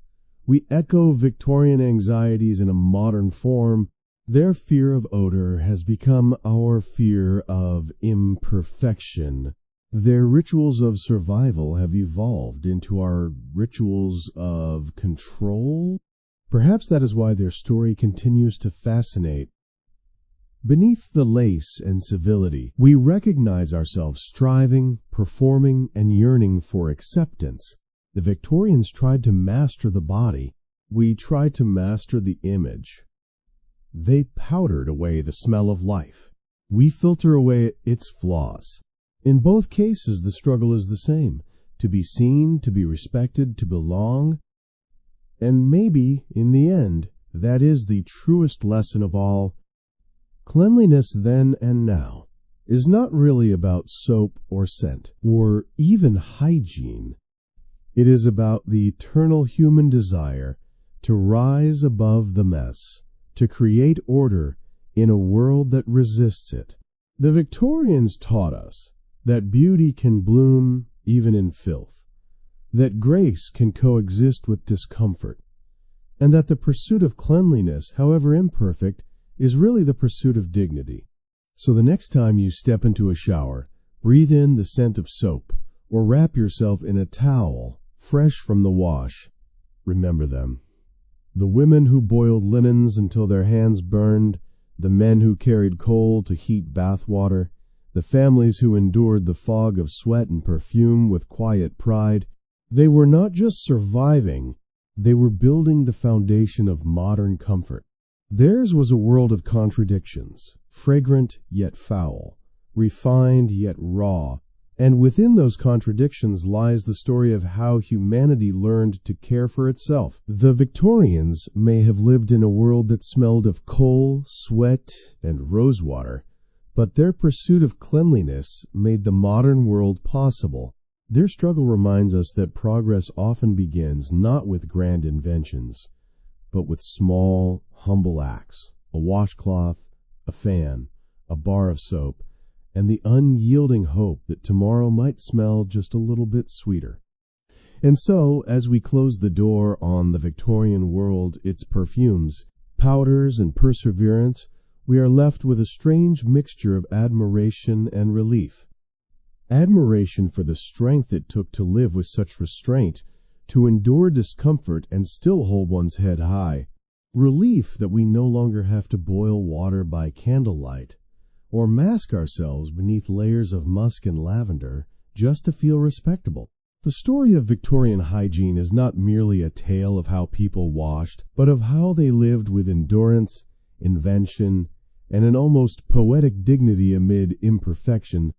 S1: we echo Victorian anxieties in a modern form. Their fear of odor has become our fear of imperfection. Their rituals of survival have evolved into our rituals of control. Perhaps that is why their story continues to fascinate. Beneath the lace and civility, we recognize ourselves striving, performing, and yearning for acceptance. The Victorians tried to master the body. We try to master the image. They powdered away the smell of life. We filter away its flaws. In both cases, the struggle is the same: to be seen, to be respected, to belong. And maybe, in the end, that is the truest lesson of all. Cleanliness then and now is not really about soap or scent, or even hygiene. It is about the eternal human desire to rise above the mess, to create order in a world that resists it. The Victorians taught us that beauty can bloom even in filth, that grace can coexist with discomfort, and that the pursuit of cleanliness, however imperfect, is really the pursuit of dignity. So the next time you step into a shower, breathe in the scent of soap, or wrap yourself in a towel fresh from the wash. Remember them. The women who boiled linens until their hands burned, the men who carried coal to heat bath water, the families who endured the fog of sweat and perfume with quiet pride. They were not just surviving, they were building the foundation of modern comfort. Theirs was a world of contradictions, fragrant yet foul, refined yet raw, and within those contradictions lies the story of how humanity learned to care for itself. The Victorians may have lived in a world that smelled of coal, sweat, and rosewater, but their pursuit of cleanliness made the modern world possible. Their struggle reminds us that progress often begins not with grand inventions, but with small, humble acts: a washcloth, a fan, a bar of soap, and the unyielding hope that tomorrow might smell just a little bit sweeter. And so, as we close the door on the Victorian world, its perfumes, powders, and perseverance, we are left with a strange mixture of admiration and relief. Admiration for the strength it took to live with such restraint, to endure discomfort and still hold one's head high. Relief that we no longer have to boil water by candlelight, or mask ourselves beneath layers of musk and lavender just to feel respectable. The story of Victorian hygiene is not merely a tale of how people washed, but of how they lived with endurance, invention, and an almost poetic dignity amid imperfection.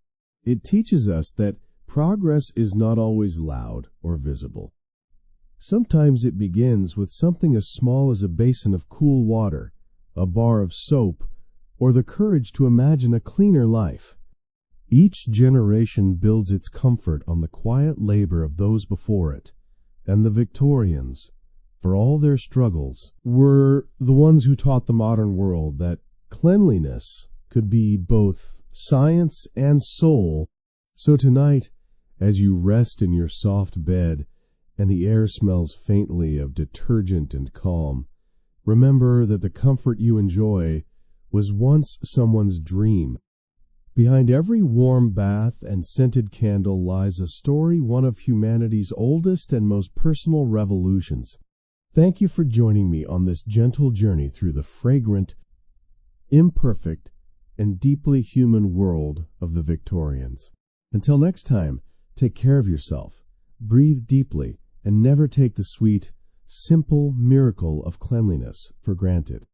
S1: It teaches us that progress is not always loud or visible. Sometimes it begins with something as small as a basin of cool water, a bar of soap, or the courage to imagine a cleaner life. Each generation builds its comfort on the quiet labor of those before it, and the Victorians, for all their struggles, were the ones who taught the modern world that cleanliness could be both science and soul. So tonight, as you rest in your soft bed and the air smells faintly of detergent and calm, remember that the comfort you enjoy was once someone's dream. Behind every warm bath and scented candle lies a story, one of humanity's oldest and most personal revolutions. Thank you for joining me on this gentle journey through the fragrant, imperfect, and deeply human world of the Victorians. Until next time, take care of yourself, breathe deeply, and never take the sweet, simple miracle of cleanliness for granted.